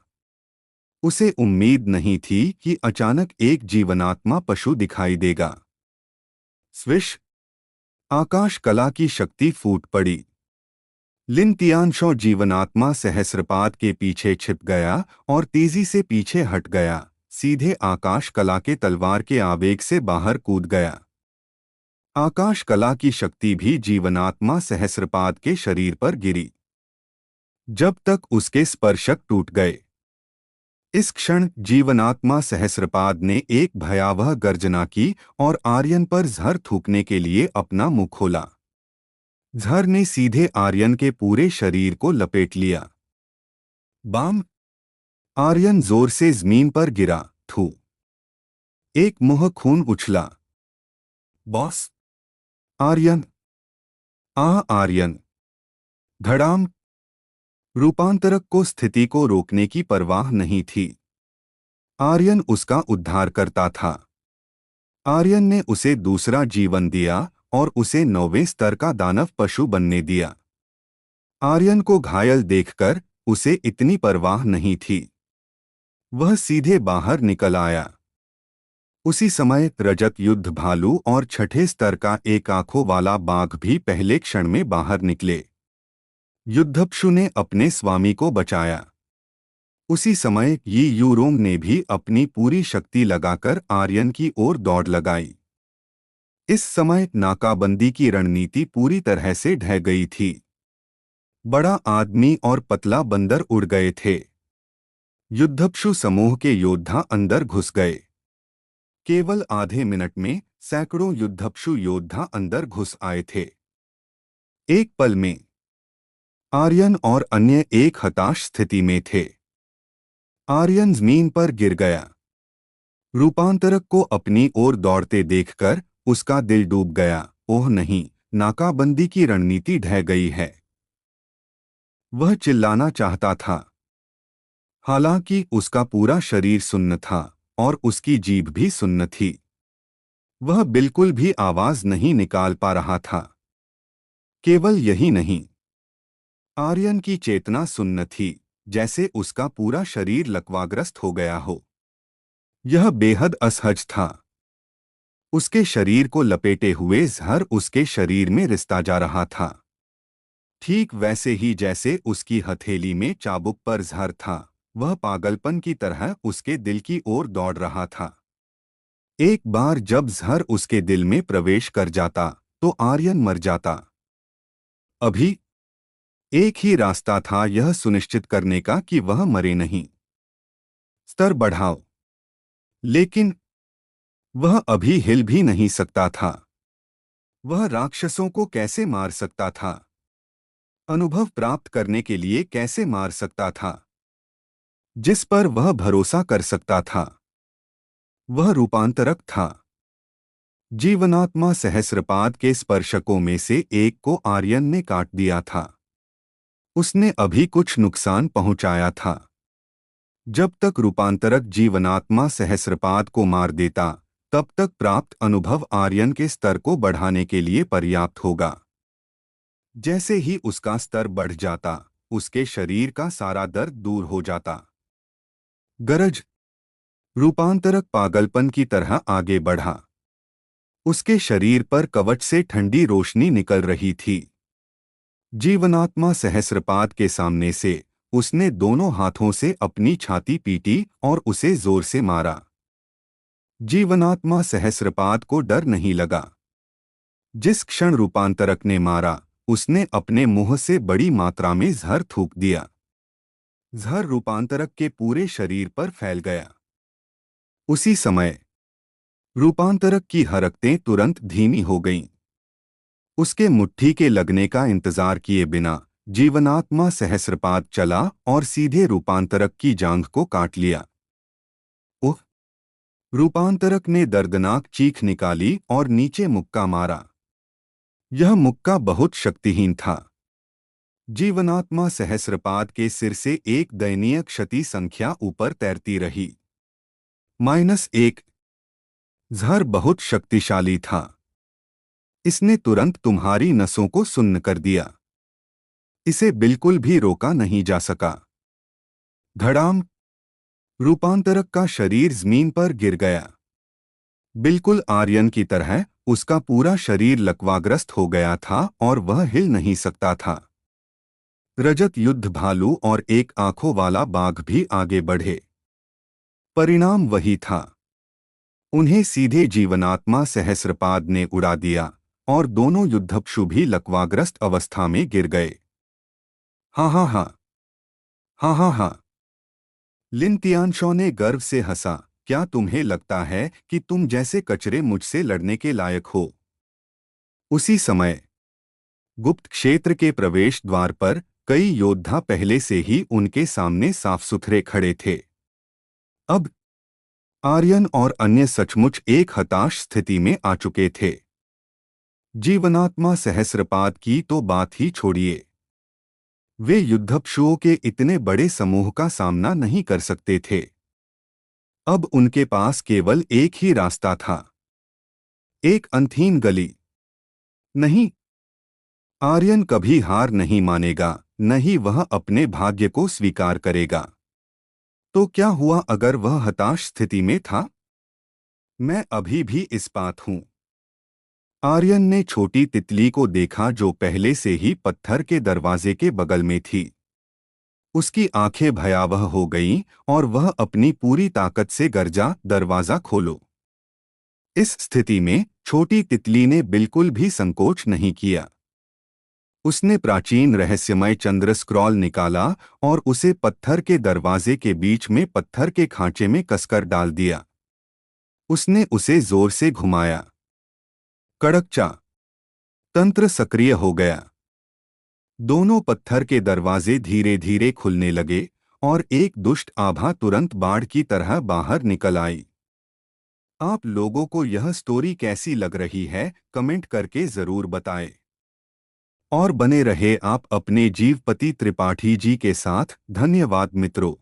उसे उम्मीद नहीं थी कि अचानक एक जीवनात्मा पशु दिखाई देगा। स्विश! आकाश कला की शक्ति फूट पड़ी। लिन तियानशो जीवनात्मा सहस्रपात के पीछे छिप गया और तेजी से पीछे हट गया, सीधे आकाश कला के तलवार के आवेग से बाहर कूद गया। आकाश कला की शक्ति भी जीवनात्मा सहस्रपात के शरीर पर गिरी, जब तक उसके स्पर्शक टूट गए। इस क्षण जीवनात्मा सहस्रपाद ने एक भयावह गर्जना की और आर्यन पर जहर थूकने के लिए अपना मुंह खोला। जहर ने सीधे आर्यन के पूरे शरीर को लपेट लिया। बाम! आर्यन जोर से जमीन पर गिरा। थू! एक मुंह खून उछला। बॉस! आर्यन! आर्यन! धड़ाम! रूपांतरक को स्थिति को रोकने की परवाह नहीं थी। आर्यन उसका उद्धार करता था। आर्यन ने उसे दूसरा जीवन दिया और उसे 9वें स्तर का दानव पशु बनने दिया। आर्यन को घायल देखकर उसे इतनी परवाह नहीं थी। वह सीधे बाहर निकल आया। उसी समय रजत युद्ध भालू और छठे स्तर का एक आंखों वाला बाघ भी पहले क्षण में बाहर निकले। युद्धपशु ने अपने स्वामी को बचाया। उसी समय यी यूरोंग ने भी अपनी पूरी शक्ति लगाकर आर्यन की ओर दौड़ लगाई। इस समय नाकाबंदी की रणनीति पूरी तरह से ढह गई थी। बड़ा आदमी और पतला बंदर उड़ गए थे। युद्धपशु समूह के योद्धा अंदर घुस गए। केवल आधे मिनट में सैकड़ों युद्धपशु योद्धा अंदर घुस आए थे। एक पल में आर्यन और अन्य एक हताश स्थिति में थे। आर्यन जमीन पर गिर गया। रूपांतरक को अपनी ओर दौड़ते देखकर उसका दिल डूब गया। ओह नहीं, नाकाबंदी की रणनीति ढह गई है। वह चिल्लाना चाहता था, हालांकि उसका पूरा शरीर सुन्न था और उसकी जीभ भी सुन्न थी। वह बिल्कुल भी आवाज नहीं निकाल पा रहा था। केवल यही नहीं, आर्यन की चेतना सुन्न थी, जैसे उसका पूरा शरीर लकवाग्रस्त हो गया हो। यह बेहद असहज था। उसके शरीर को लपेटे हुए जहर उसके शरीर में रिसता जा रहा था, ठीक वैसे ही जैसे उसकी हथेली में चाबुक पर जहर था। वह पागलपन की तरह उसके दिल की ओर दौड़ रहा था। एक बार जब जहर उसके दिल में प्रवेश कर जाता तो आर्यन मर जाता। अभी एक ही रास्ता था, यह सुनिश्चित करने का कि वह मरे नहीं। स्तर बढ़ाओ। लेकिन वह अभी हिल भी नहीं सकता था। वह राक्षसों को कैसे मार सकता था? अनुभव प्राप्त करने के लिए कैसे मार सकता था? जिस पर वह भरोसा कर सकता था वह रूपांतरक था। जीवनात्मा सहस्रपाद के स्पर्शकों में से एक को आर्यन ने काट दिया था। उसने अभी कुछ नुकसान पहुंचाया था। जब तक रूपांतरक जीवनात्मा सहस्रपाद को मार देता तब तक प्राप्त अनुभव आर्यन के स्तर को बढ़ाने के लिए पर्याप्त होगा। जैसे ही उसका स्तर बढ़ जाता उसके शरीर का सारा दर्द दूर हो जाता। गरज! रूपांतरक पागलपन की तरह आगे बढ़ा। उसके शरीर पर कवच से ठंडी रोशनी निकल रही थी। जीवनात्मा सहस्रपाद के सामने से उसने दोनों हाथों से अपनी छाती पीटी और उसे जोर से मारा। जीवनात्मा सहस्रपाद को डर नहीं लगा। जिस क्षण रूपांतरक ने मारा उसने अपने मुंह से बड़ी मात्रा में जहर थूक दिया। जहर रूपांतरक के पूरे शरीर पर फैल गया। उसी समय रूपांतरक की हरकतें तुरंत धीमी हो गईं। उसके मुट्ठी के लगने का इंतजार किए बिना जीवनात्मा सहस्रपाद चला और सीधे रूपांतरक की जांघ को काट लिया। उह! रूपांतरक ने दर्दनाक चीख निकाली और नीचे मुक्का मारा। यह मुक्का बहुत शक्तिहीन था। जीवनात्मा सहस्रपाद के सिर से एक दयनीय क्षति संख्या ऊपर तैरती रही। -1। जहर बहुत शक्तिशाली था। इसने तुरंत तुम्हारी नसों को सुन्न कर दिया। इसे बिल्कुल भी रोका नहीं जा सका। धड़ाम। रूपांतरक का शरीर जमीन पर गिर गया। बिल्कुल आर्यन की तरह उसका पूरा शरीर लकवाग्रस्त हो गया था और वह हिल नहीं सकता था। रजत युद्ध भालू और एक आंखों वाला बाघ भी आगे बढ़े। परिणाम वही था। उन्हें सीधे जीवनात्मा सहस्रपाद ने उड़ा दिया और दोनों युद्धपशु भी लकवाग्रस्त अवस्था में गिर गए। हाँ हाँ हाँ, हाँ हाँ हाँ। लिन तियानशॉ ने गर्व से हंसा। क्या तुम्हें लगता है कि तुम जैसे कचरे मुझसे लड़ने के लायक हो? उसी समय गुप्त क्षेत्र के प्रवेश द्वार पर कई योद्धा पहले से ही उनके सामने साफ सुथरे खड़े थे। अब आर्यन और अन्य सचमुच एक हताश स्थिति में आ चुके थे। जीवनात्मा सहस्रपाद की तो बात ही छोड़िए। वे युद्धपशुओं के इतने बड़े समूह का सामना नहीं कर सकते थे। अब उनके पास केवल एक ही रास्ता था, एक अंतहीन गली। नहीं, आर्यन कभी हार नहीं मानेगा, न ही वह अपने भाग्य को स्वीकार करेगा। तो क्या हुआ अगर वह हताश स्थिति में था? मैं अभी भी इस्पात हूं। आर्यन ने छोटी तितली को देखा जो पहले से ही पत्थर के दरवाजे के बगल में थी। उसकी आंखें भयावह हो गईं और वह अपनी पूरी ताकत से गरजा, दरवाजा खोलो। इस स्थिति में छोटी तितली ने बिल्कुल भी संकोच नहीं किया। उसने प्राचीन रहस्यमय चंद्र स्क्रॉल निकाला और उसे पत्थर के दरवाजे के बीच में पत्थर के खांचे में कसकर डाल दिया। उसने उसे जोर से घुमाया। कड़कचा तंत्र सक्रिय हो गया। दोनों पत्थर के दरवाजे धीरे धीरे खुलने लगे और एक दुष्ट आभा तुरंत बाढ़ की तरह बाहर निकल आई। आप लोगों को यह स्टोरी कैसी लग रही है, कमेंट करके जरूर बताएं। और बने रहे आप अपने जीवपति त्रिपाठी जी के साथ। धन्यवाद मित्रों।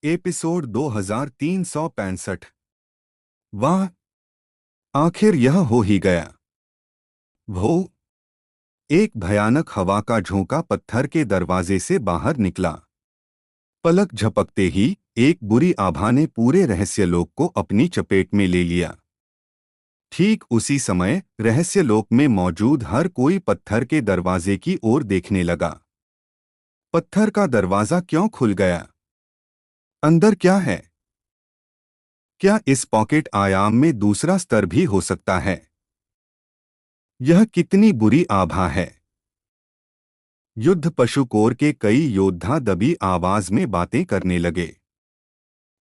एपिसोड 2365। वाह, आखिर यह हो ही गया। वो एक भयानक हवा का झोंका पत्थर के दरवाजे से बाहर निकला। पलक झपकते ही एक बुरी आभा ने पूरे रहस्यलोक को अपनी चपेट में ले लिया। ठीक उसी समय रहस्यलोक में मौजूद हर कोई पत्थर के दरवाजे की ओर देखने लगा। पत्थर का दरवाजा क्यों खुल गया? अंदर क्या है? क्या इस पॉकेट आयाम में दूसरा स्तर भी हो सकता है? यह कितनी बुरी आभा है। युद्ध पशु कोर के कई योद्धा दबी आवाज में बातें करने लगे।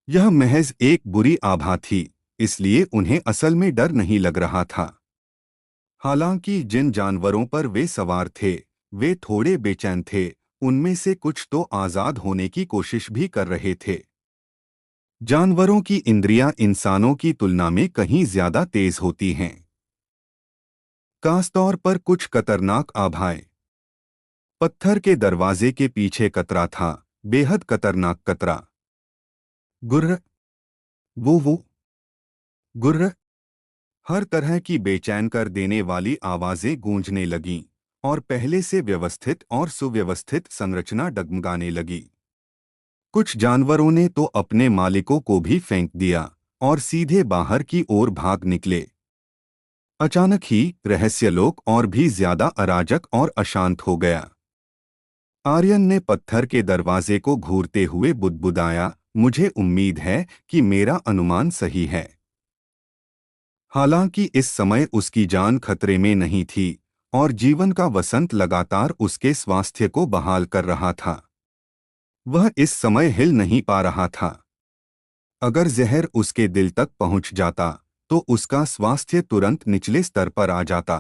यह महज एक बुरी आभा थी, इसलिए उन्हें असल में डर नहीं लग रहा था। हालांकि जिन जानवरों पर वे सवार थे वे थोड़े बेचैन थे। उनमें से कुछ तो आजाद होने की कोशिश भी कर रहे थे। जानवरों की इंद्रियां इंसानों की तुलना में कहीं ज्यादा तेज होती हैं। खासतौर पर कुछ खतरनाक आभाएं। पत्थर के दरवाजे के पीछे कतरा था, बेहद खतरनाक कतरा। गुर्र, वो गुर्र। हर तरह की बेचैन कर देने वाली आवाजें गूंजने लगीं और पहले से व्यवस्थित और सुव्यवस्थित संरचना डगमगाने लगी। कुछ जानवरों ने तो अपने मालिकों को भी फेंक दिया और सीधे बाहर की ओर भाग निकले। अचानक ही रहस्यलोक और भी ज्यादा अराजक और अशांत हो गया। आर्यन ने पत्थर के दरवाजे को घूरते हुए बुदबुदाया, मुझे उम्मीद है कि मेरा अनुमान सही है। हालांकि इस समय उसकी जान खतरे में नहीं थी और जीवन का वसंत लगातार उसके स्वास्थ्य को बहाल कर रहा था। वह इस समय हिल नहीं पा रहा था। अगर जहर उसके दिल तक पहुंच जाता तो उसका स्वास्थ्य तुरंत निचले स्तर पर आ जाता।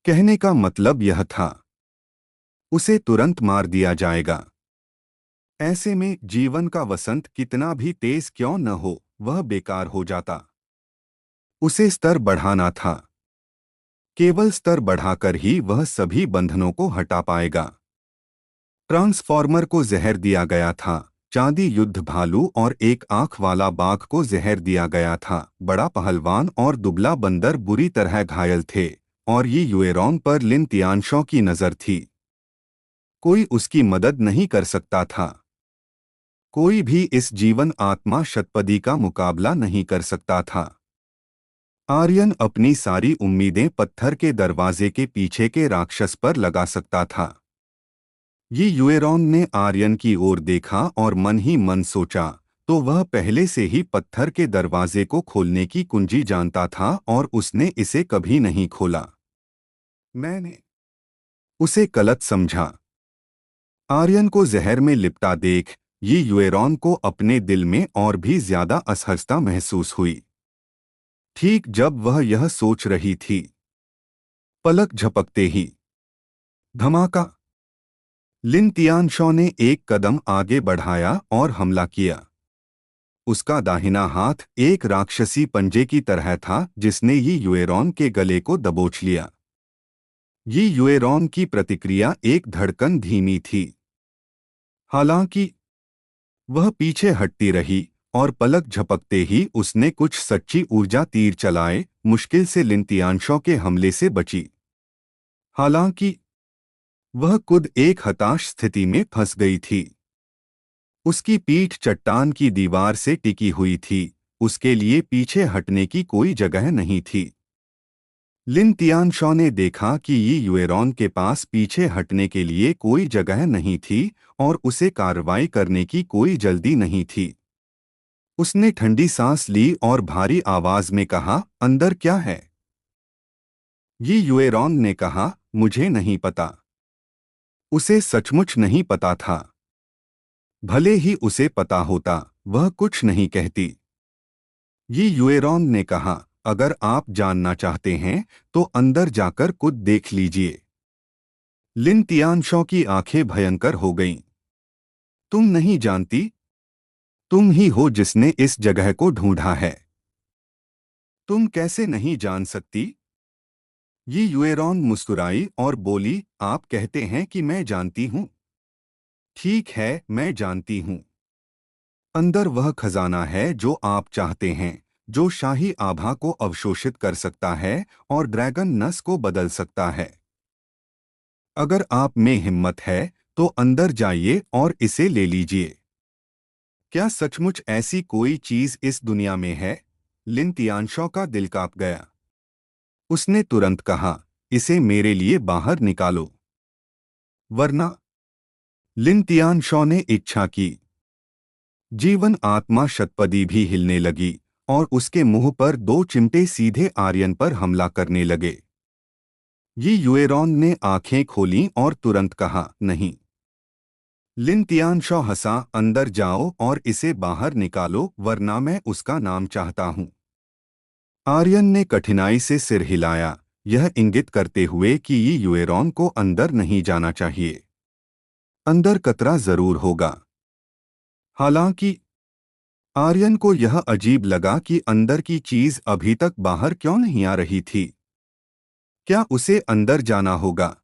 कहने का मतलब यह था, उसे तुरंत मार दिया जाएगा। ऐसे में जीवन का वसंत कितना भी तेज क्यों न हो, वह बेकार हो जाता। उसे स्तर बढ़ाना था। केवल स्तर बढ़ाकर ही वह सभी बंधनों को हटा पाएगा। ट्रांसफॉर्मर को जहर दिया गया था, चांदी युद्ध भालू और एक आंख वाला बाघ को जहर दिया गया था। बड़ा पहलवान और दुबला बंदर बुरी तरह घायल थे और ये युएरॉन पर लिन तियानशॉ की नजर थी। कोई उसकी मदद नहीं कर सकता था। कोई भी इस जीवन आत्मा शतपदी का मुकाबला नहीं कर सकता था। आर्यन अपनी सारी उम्मीदें पत्थर के दरवाजे के पीछे के राक्षस पर लगा सकता था। ये युएरॉन ने आर्यन की ओर देखा और मन ही मन सोचा, तो वह पहले से ही पत्थर के दरवाजे को खोलने की कुंजी जानता था और उसने इसे कभी नहीं खोला। मैंने उसे गलत समझा। आर्यन को जहर में लिपटा देख ये युएरॉन को अपने दिल में और भी ज्यादा असहजता महसूस हुई। ठीक जब वह यह सोच रही थी, पलक झपकते ही धमाका! लिन तियानशॉ ने एक कदम आगे बढ़ाया और हमला किया। उसका दाहिना हाथ एक राक्षसी पंजे की तरह था जिसने ये युएरॉन के गले को दबोच लिया। ये युएरॉन की प्रतिक्रिया एक धड़कन धीमी थी। हालांकि वह पीछे हटती रही और पलक झपकते ही उसने कुछ सच्ची ऊर्जा तीर चलाए, मुश्किल से लिन तियानशॉ के हमले से बची। हालांकि वह खुद एक हताश स्थिति में फंस गई थी। उसकी पीठ चट्टान की दीवार से टिकी हुई थी, उसके लिए पीछे हटने की कोई जगह नहीं थी। लिन तियानशॉ ने देखा कि ये युएरॉन के पास पीछे हटने के लिए कोई जगह नहीं थी और उसे कार्रवाई करने की कोई जल्दी नहीं थी। उसने ठंडी सांस ली और भारी आवाज में कहा, अंदर क्या है? ये युएरॉन ने कहा, मुझे नहीं पता। उसे सचमुच नहीं पता था। भले ही उसे पता होता, वह कुछ नहीं कहती। ये युएरॉन ने कहा, अगर आप जानना चाहते हैं तो अंदर जाकर खुद देख लीजिए। लिन तियानशॉ की आंखें भयंकर हो गईं। तुम नहीं जानती? तुम ही हो जिसने इस जगह को ढूंढा है। तुम कैसे नहीं जान सकती? ये युएरॉन मुस्कुराई और बोली, आप कहते हैं कि मैं जानती हूं। ठीक है, मैं जानती हूं। अंदर वह खजाना है जो आप चाहते हैं, जो शाही आभा को अवशोषित कर सकता है और ड्रैगन नस को बदल सकता है। अगर आप में हिम्मत है तो अंदर जाइए और इसे ले लीजिए। क्या सचमुच ऐसी कोई चीज इस दुनिया में है? लिन तियानशॉ का दिल कांप गया। उसने तुरंत कहा, इसे मेरे लिए बाहर निकालो, वरना। लिन तियानशॉ ने इच्छा की। जीवन आत्मा शतपदी भी हिलने लगी और उसके मुंह पर दो चिमटे सीधे आर्यन पर हमला करने लगे। ये युएरॉन ने आंखें खोलीं और तुरंत कहा, नहीं। लिन तियानशॉ हंसा, अंदर जाओ और इसे बाहर निकालो, वरना मैं उसका नाम चाहता हूं। आर्यन ने कठिनाई से सिर हिलाया, यह इंगित करते हुए कि ये युएरॉन को अंदर नहीं जाना चाहिए। अंदर कतरा जरूर होगा। हालांकि आर्यन को यह अजीब लगा कि अंदर की चीज अभी तक बाहर क्यों नहीं आ रही थी। क्या उसे अंदर जाना होगा?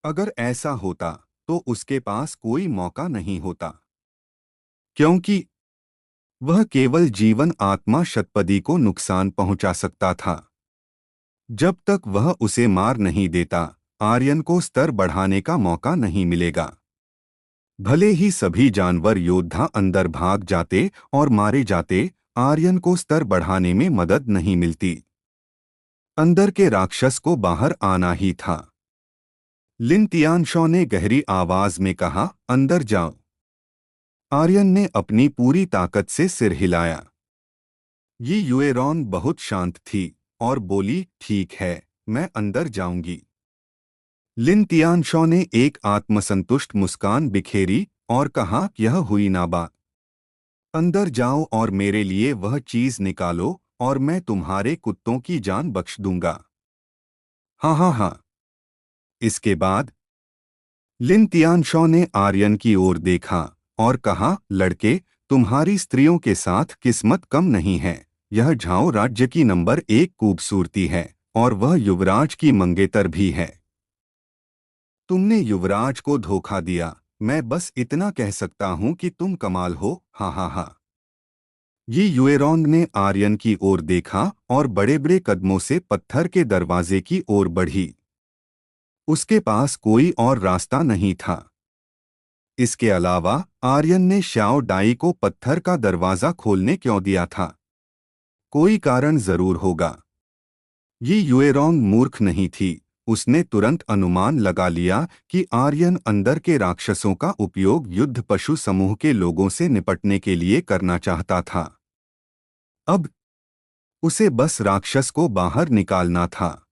अगर ऐसा होता तो उसके पास कोई मौका नहीं होता, क्योंकि वह केवल जीवन आत्मा शतपदी को नुकसान पहुंचा सकता था। जब तक वह उसे मार नहीं देता, आर्यन को स्तर बढ़ाने का मौका नहीं मिलेगा। भले ही सभी जानवर योद्धा अंदर भाग जाते और मारे जाते, आर्यन को स्तर बढ़ाने में मदद नहीं मिलती। अंदर के राक्षस को बाहर आना ही था। लिन तियानशॉ ने गहरी आवाज में कहा, अंदर जाओ। आर्यन ने अपनी पूरी ताकत से सिर हिलाया। ये युएरॉन बहुत शांत थी और बोली, ठीक है, मैं अंदर जाऊंगी। लिन तियानशॉ ने एक आत्मसंतुष्ट मुस्कान बिखेरी और कहा, यह हुई ना बात। अंदर जाओ और मेरे लिए वह चीज निकालो और मैं तुम्हारे कुत्तों की जान बख्श दूंगा। हाँ हाँ हाँ। इसके बाद लिन तियानशॉ ने आर्यन की ओर देखा और कहा, लड़के, तुम्हारी स्त्रियों के साथ किस्मत कम नहीं है। यह झाओ राज्य की नंबर 1 खूबसूरती है और वह युवराज की मंगेतर भी है। तुमने युवराज को धोखा दिया। मैं बस इतना कह सकता हूं कि तुम कमाल हो। हा हा हा। ये युएरोंग ने आर्यन की ओर देखा और बड़े बड़े कदमों से पत्थर के दरवाजे की ओर बढ़ी। उसके पास कोई और रास्ता नहीं था। इसके अलावा आर्यन ने श्याओ डाई को पत्थर का दरवाजा खोलने क्यों दिया था? कोई कारण जरूर होगा। ये युएरोंग मूर्ख नहीं थी। उसने तुरंत अनुमान लगा लिया कि आर्यन अंदर के राक्षसों का उपयोग युद्ध पशु समूह के लोगों से निपटने के लिए करना चाहता था। अब उसे बस राक्षस को बाहर निकालना था।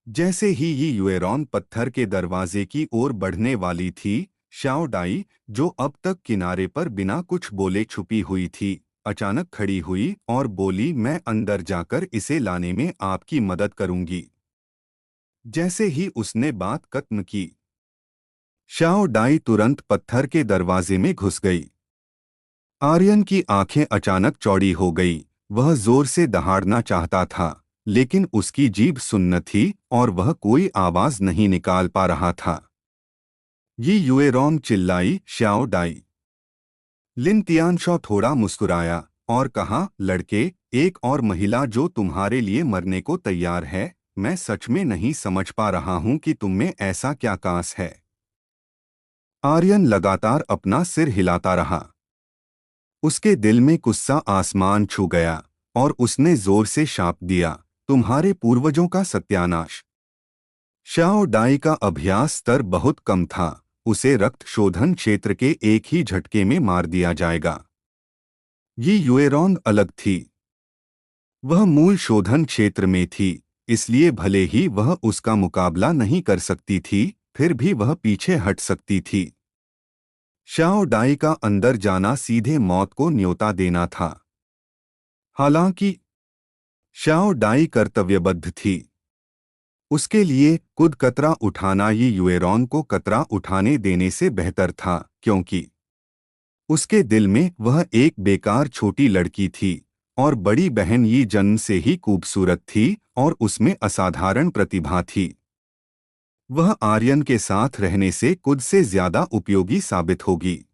जैसे ही ये युएरॉन पत्थर के दरवाजे की ओर बढ़ने वाली थी, श्याओ डाई, जो अब तक किनारे पर बिना कुछ बोले छुपी हुई थी, अचानक खड़ी हुई और बोली, मैं अंदर जाकर इसे लाने में आपकी मदद करूंगी। जैसे ही उसने बात खत्म की, श्याओ डाई तुरंत पत्थर के दरवाजे में घुस गई। आर्यन की आंखें अचानक चौड़ी हो गई। वह जोर से दहाड़ना चाहता था, लेकिन उसकी जीभ सुन्न थी और वह कोई आवाज नहीं निकाल पा रहा था। ये युएरोंग चिल्लाई, श्याओ डाई। लिन तियानशॉ थोड़ा मुस्कुराया और कहा, लड़के, एक और महिला जो तुम्हारे लिए मरने को तैयार है। मैं सच में नहीं समझ पा रहा हूं कि तुम में ऐसा क्या कांस है। आर्यन लगातार अपना सिर हिलाता रहा। उसके दिल में गुस्सा आसमान छू गया और उसने जोर से शाप दिया, तुम्हारे पूर्वजों का सत्यानाश। श्याओ डाई का अभ्यास स्तर बहुत कम था। उसे रक्त शोधन क्षेत्र के एक ही झटके में मार दिया जाएगा। ये युएरोंग अलग थी। वह मूल शोधन क्षेत्र में थी, इसलिए भले ही वह उसका मुकाबला नहीं कर सकती थी, फिर भी वह पीछे हट सकती थी। श्याओ डाई का अंदर जाना सीधे मौत को न्योता देना था। हालांकि श्याओ डाई कर्तव्यबद्ध थी। उसके लिए खुद कतरा उठाना ये युएरोंग को कतरा उठाने देने से बेहतर था, क्योंकि उसके दिल में वह एक बेकार छोटी लड़की थी और बड़ी बहन ये जन्म से ही खूबसूरत थी और उसमें असाधारण प्रतिभा थी। वह आर्यन के साथ रहने से खुद से ज्यादा उपयोगी साबित होगी।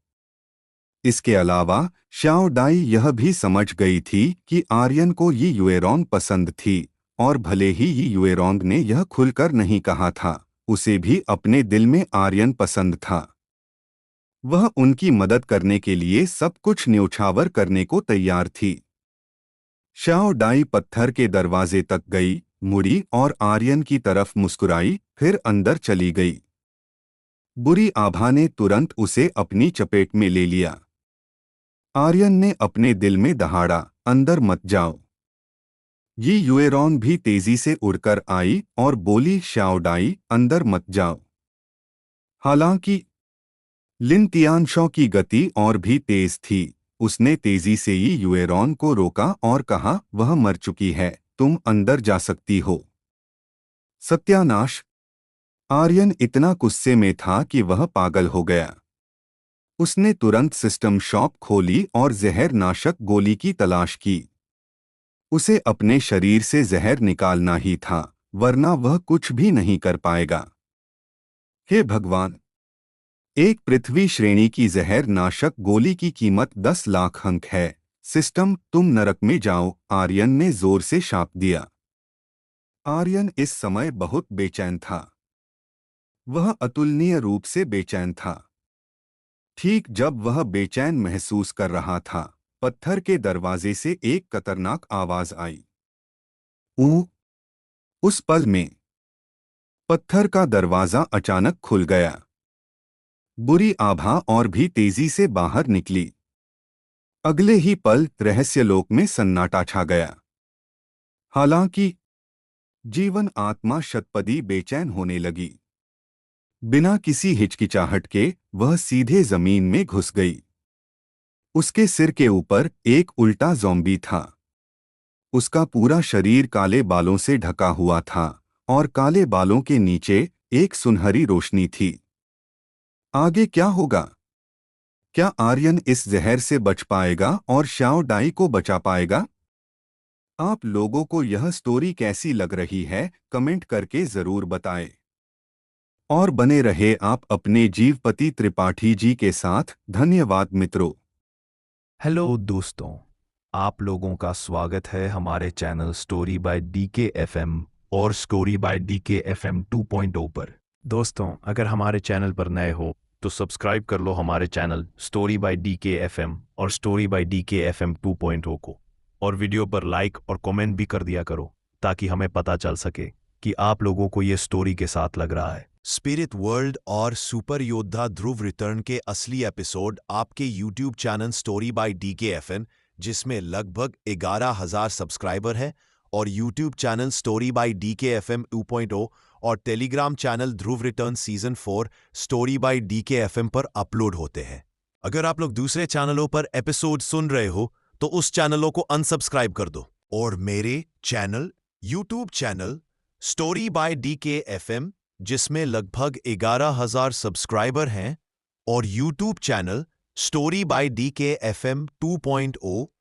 इसके अलावा श्याओ डाई यह भी समझ गई थी कि आर्यन को ये युएरोंग पसंद थी, और भले ही ये युएरोंग ने यह खुलकर नहीं कहा था, उसे भी अपने दिल में आर्यन पसंद था। वह उनकी मदद करने के लिए सब कुछ न्योछावर करने को तैयार थी। श्याओ डाई पत्थर के दरवाजे तक गई, मुड़ी और आर्यन की तरफ मुस्कुराई, फिर अंदर चली गई। बुरी आभा ने तुरंत उसे अपनी चपेट में ले लिया। आर्यन ने अपने दिल में दहाड़ा, अंदर मत जाओ। ये युएरोंग भी तेजी से उड़कर आई और बोली, श्याओ डाई, अंदर मत जाओ। हालांकि लिन तियानशॉ की गति और भी तेज थी। उसने तेजी से ही युएरोंग को रोका और कहा, वह मर चुकी है, तुम अंदर जा सकती हो। सत्यानाश! आर्यन इतना गुस्से में था कि वह पागल हो गया। उसने तुरंत सिस्टम शॉप खोली और जहर नाशक गोली की तलाश की। उसे अपने शरीर से जहर निकालना ही था, वरना वह कुछ भी नहीं कर पाएगा। हे भगवान! एक पृथ्वी श्रेणी की जहर नाशक गोली की कीमत 10 लाख अंक है। सिस्टम, तुम नरक में जाओ, आर्यन ने जोर से शाप दिया। आर्यन इस समय बहुत बेचैन था। वह अतुलनीय रूप से बेचैन था। ठीक जब वह बेचैन महसूस कर रहा था, पत्थर के दरवाजे से एक खतरनाक आवाज आई। ऊ! उस पल में पत्थर का दरवाजा अचानक खुल गया। बुरी आभा और भी तेजी से बाहर निकली। अगले ही पल रहस्यलोक में सन्नाटा छा गया। हालांकि जीवन आत्मा शतपदी बेचैन होने लगी। बिना किसी हिचकिचाहट के वह सीधे जमीन में घुस गई। उसके सिर के ऊपर एक उल्टा ज़ॉम्बी था। उसका पूरा शरीर काले बालों से ढका हुआ था और काले बालों के नीचे एक सुनहरी रोशनी थी। आगे क्या होगा? क्या आर्यन इस जहर से बच पाएगा और श्याओ डाई को बचा पाएगा? आप लोगों को यह स्टोरी कैसी लग रही है, कमेंट करके जरूर बताएं। और बने रहे आप अपने जीवपति त्रिपाठी जी के साथ। धन्यवाद मित्रों।
हेलो दोस्तों, आप लोगों का स्वागत है हमारे channel story by DK FM और स्टोरी बाय डीके एफएम 2.0 पर। दोस्तों, अगर हमारे चैनल पर नए हो तो सब्सक्राइब कर लो हमारे channel story by DK FM और स्टोरी बाय डीके एफएम 2.0 को, और वीडियो पर लाइक और कमेंट भी कर दिया करो ताकि हमें पता चल सके कि आप लोगों को ये स्टोरी के साथ लग रहा है।
स्पिरिट वर्ल्ड और सुपर योद्धा ध्रुव रिटर्न के असली एपिसोड आपके YouTube channel story by DK FM, जिसमें लगभग 11,000 सब्सक्राइबर है, और YouTube channel story by DK FM 2.0 और Telegram channel Dhruv return season 4 story by DK FM पर अपलोड होते हैं। अगर आप लोग दूसरे चैनलों पर एपिसोड सुन रहे हो तो उस चैनलों को अनसब्सक्राइब कर दो और मेरे channel YouTube channel story by DK FM, जिसमें लगभग 11,000 सब्सक्राइबर हैं, और YouTube channel story by DK FM 2.0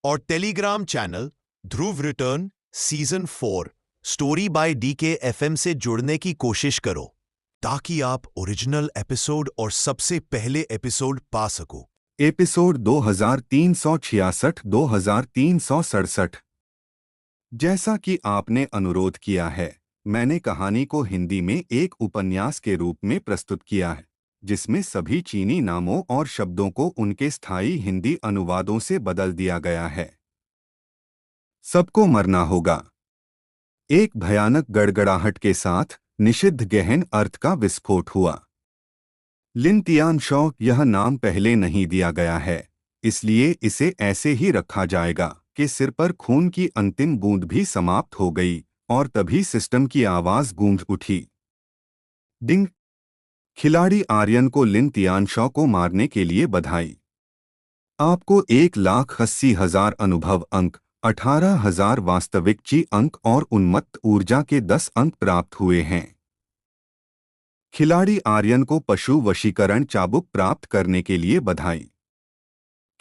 और Telegram channel Dhruv return season 4 story by DK FM से जुड़ने की कोशिश करो ताकि आप ओरिजिनल एपिसोड और सबसे पहले एपिसोड पा सको।
एपिसोड 2366 2367। जैसा कि आपने अनुरोध किया है, मैंने कहानी को हिंदी में एक उपन्यास के रूप में प्रस्तुत किया है, जिसमें सभी चीनी नामों और शब्दों को उनके स्थायी हिंदी अनुवादों से बदल दिया गया है। सबको मरना होगा। एक भयानक गड़गड़ाहट के साथ निषिद्ध गहन अर्थ का विस्फोट हुआ। लिन तियान शॉ यह नाम पहले नहीं दिया गया है, इसलिए इसे ऐसे ही रखा जाएगा कि सिर पर खून की अंतिम बूंद भी समाप्त हो गई, और तभी सिस्टम की आवाज गूंज उठी। डिंग। खिलाड़ी आर्यन को लिन तियान शॉ को मारने के लिए बधाई। आपको 1,80,000 अनुभव अंक, 18,000 वास्तविक ची अंक और उन्मत्त ऊर्जा के 10 अंक प्राप्त हुए हैं। खिलाड़ी आर्यन को पशु वशीकरण चाबुक प्राप्त करने के लिए बधाई।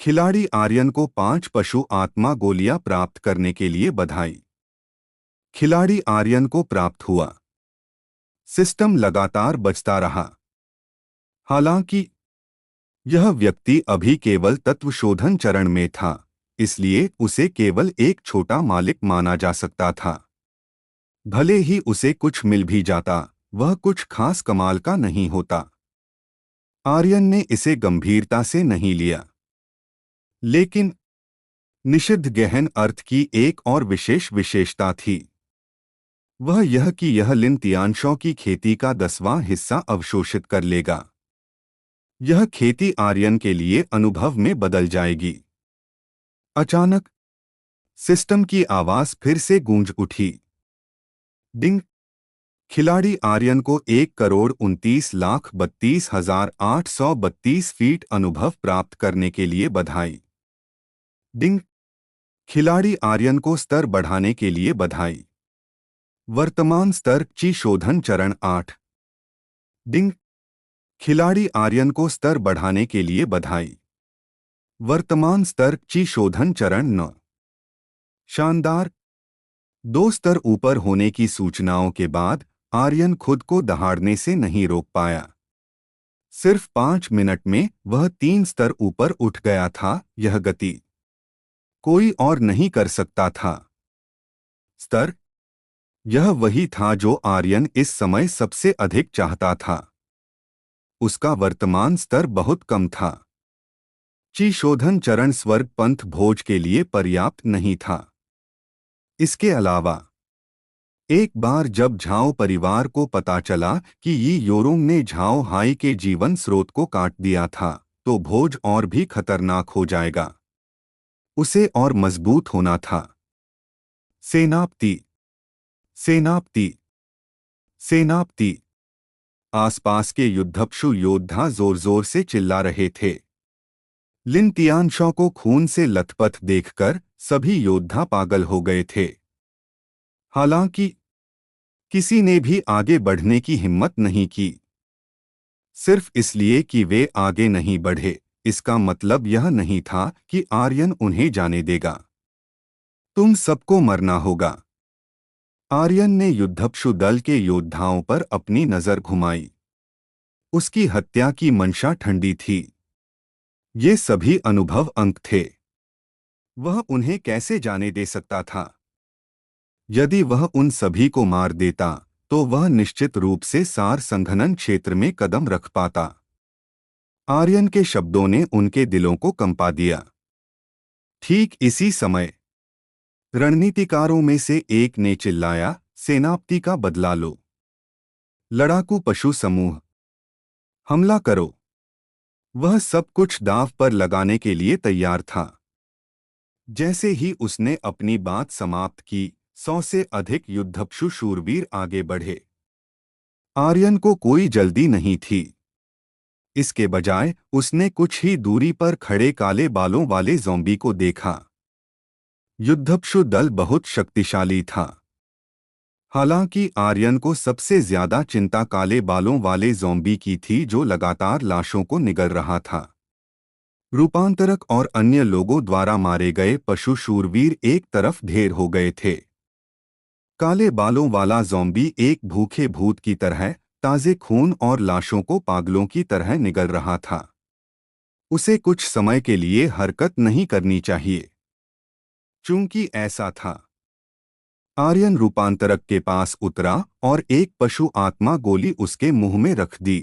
खिलाड़ी आर्यन को 5 पशु आत्मा गोलियां प्राप्त करने के लिए बधाई। खिलाड़ी आर्यन को प्राप्त हुआ। सिस्टम लगातार बचता रहा। हालांकि यह व्यक्ति अभी केवल तत्व शोधन चरण में था, इसलिए उसे केवल एक छोटा मालिक माना जा सकता था। भले ही उसे कुछ मिल भी जाता, वह कुछ खास कमाल का नहीं होता। आर्यन ने इसे गंभीरता से नहीं लिया। लेकिन निषिद्ध गहन अर्थ की एक और विशेष विशेषता थी। वह यह कि यह लिन तियान शॉ की खेती का 10वां हिस्सा अवशोषित कर लेगा। यह खेती आर्यन के लिए अनुभव में बदल जाएगी। अचानक सिस्टम की आवाज फिर से गूंज उठी। डिंग। खिलाड़ी आर्यन को 1,29,32,832 फीट अनुभव प्राप्त करने के लिए बधाई। डिंग। खिलाड़ी आर्यन को स्तर बढ़ाने के लिए बधाई। वर्तमान स्तर ची शोधन चरण 8। डिंग। खिलाड़ी आर्यन को स्तर बढ़ाने के लिए बधाई। वर्तमान स्तर ची शोधन चरण 9। शानदार। 2 स्तर ऊपर होने की सूचनाओं के बाद आर्यन खुद को दहाड़ने से नहीं रोक पाया। सिर्फ 5 मिनट में वह 3 स्तर ऊपर उठ गया था। यह गति कोई और नहीं कर सकता था। स्तर, यह वही था जो आर्यन इस समय सबसे अधिक चाहता था। उसका वर्तमान स्तर बहुत कम था। ची शोधन चरण स्वर्ग पंथ भोज के लिए पर्याप्त नहीं था। इसके अलावा एक बार जब झाओ परिवार को पता चला कि यी योरोंग ने झाओ हाई के जीवन स्रोत को काट दिया था, तो भोज और भी खतरनाक हो जाएगा। उसे और मजबूत होना था। सेनापति, सेनापति, सेनापति। आसपास के युद्धप्सु योद्धा जोर जोर से चिल्ला रहे थे। लिन तियान शॉ को खून से लथपथ देखकर सभी योद्धा पागल हो गए थे। हालांकि किसी ने भी आगे बढ़ने की हिम्मत नहीं की। सिर्फ इसलिए कि वे आगे नहीं बढ़े, इसका मतलब यह नहीं था कि आर्यन उन्हें जाने देगा। तुम सबको मरना होगा। आर्यन ने युद्धप्सु दल के योद्धाओं पर अपनी नजर घुमाई। उसकी हत्या की मंशा ठंडी थी। ये सभी अनुभव अंक थे। वह उन्हें कैसे जाने दे सकता था? यदि वह उन सभी को मार देता तो वह निश्चित रूप से सार संघनन क्षेत्र में कदम रख पाता। आर्यन के शब्दों ने उनके दिलों को कंपा दिया। ठीक इसी समय रणनीतिकारों में से एक ने चिल्लाया, सेनापति का बदला लो। लड़ाकू पशु समूह, हमला करो। वह सब कुछ दांव पर लगाने के लिए तैयार था। जैसे ही उसने अपनी बात समाप्त की, 100 से अधिक युद्धप्सु शूरवीर आगे बढ़े। आर्यन को कोई जल्दी नहीं थी। इसके बजाय उसने कुछ ही दूरी पर खड़े काले बालों वाले ज़ॉम्बी को देखा। युद्धप्सु दल बहुत शक्तिशाली था। हालांकि आर्यन को सबसे ज्यादा चिंता काले बालों वाले ज़ॉम्बी की थी, जो लगातार लाशों को निगल रहा था। रूपांतरक और अन्य लोगों द्वारा मारे गए पशु शूरवीर एक तरफ ढेर हो गए थे। काले बालों वाला ज़ॉम्बी एक भूखे भूत की तरह ताजे खून और लाशों को पागलों की तरह निगल रहा था। उसे कुछ समय के लिए हरकत नहीं करनी चाहिए। चूंकि ऐसा था, आर्यन रूपांतरक के पास उतरा और एक पशु आत्मा गोली उसके मुंह में रख दी।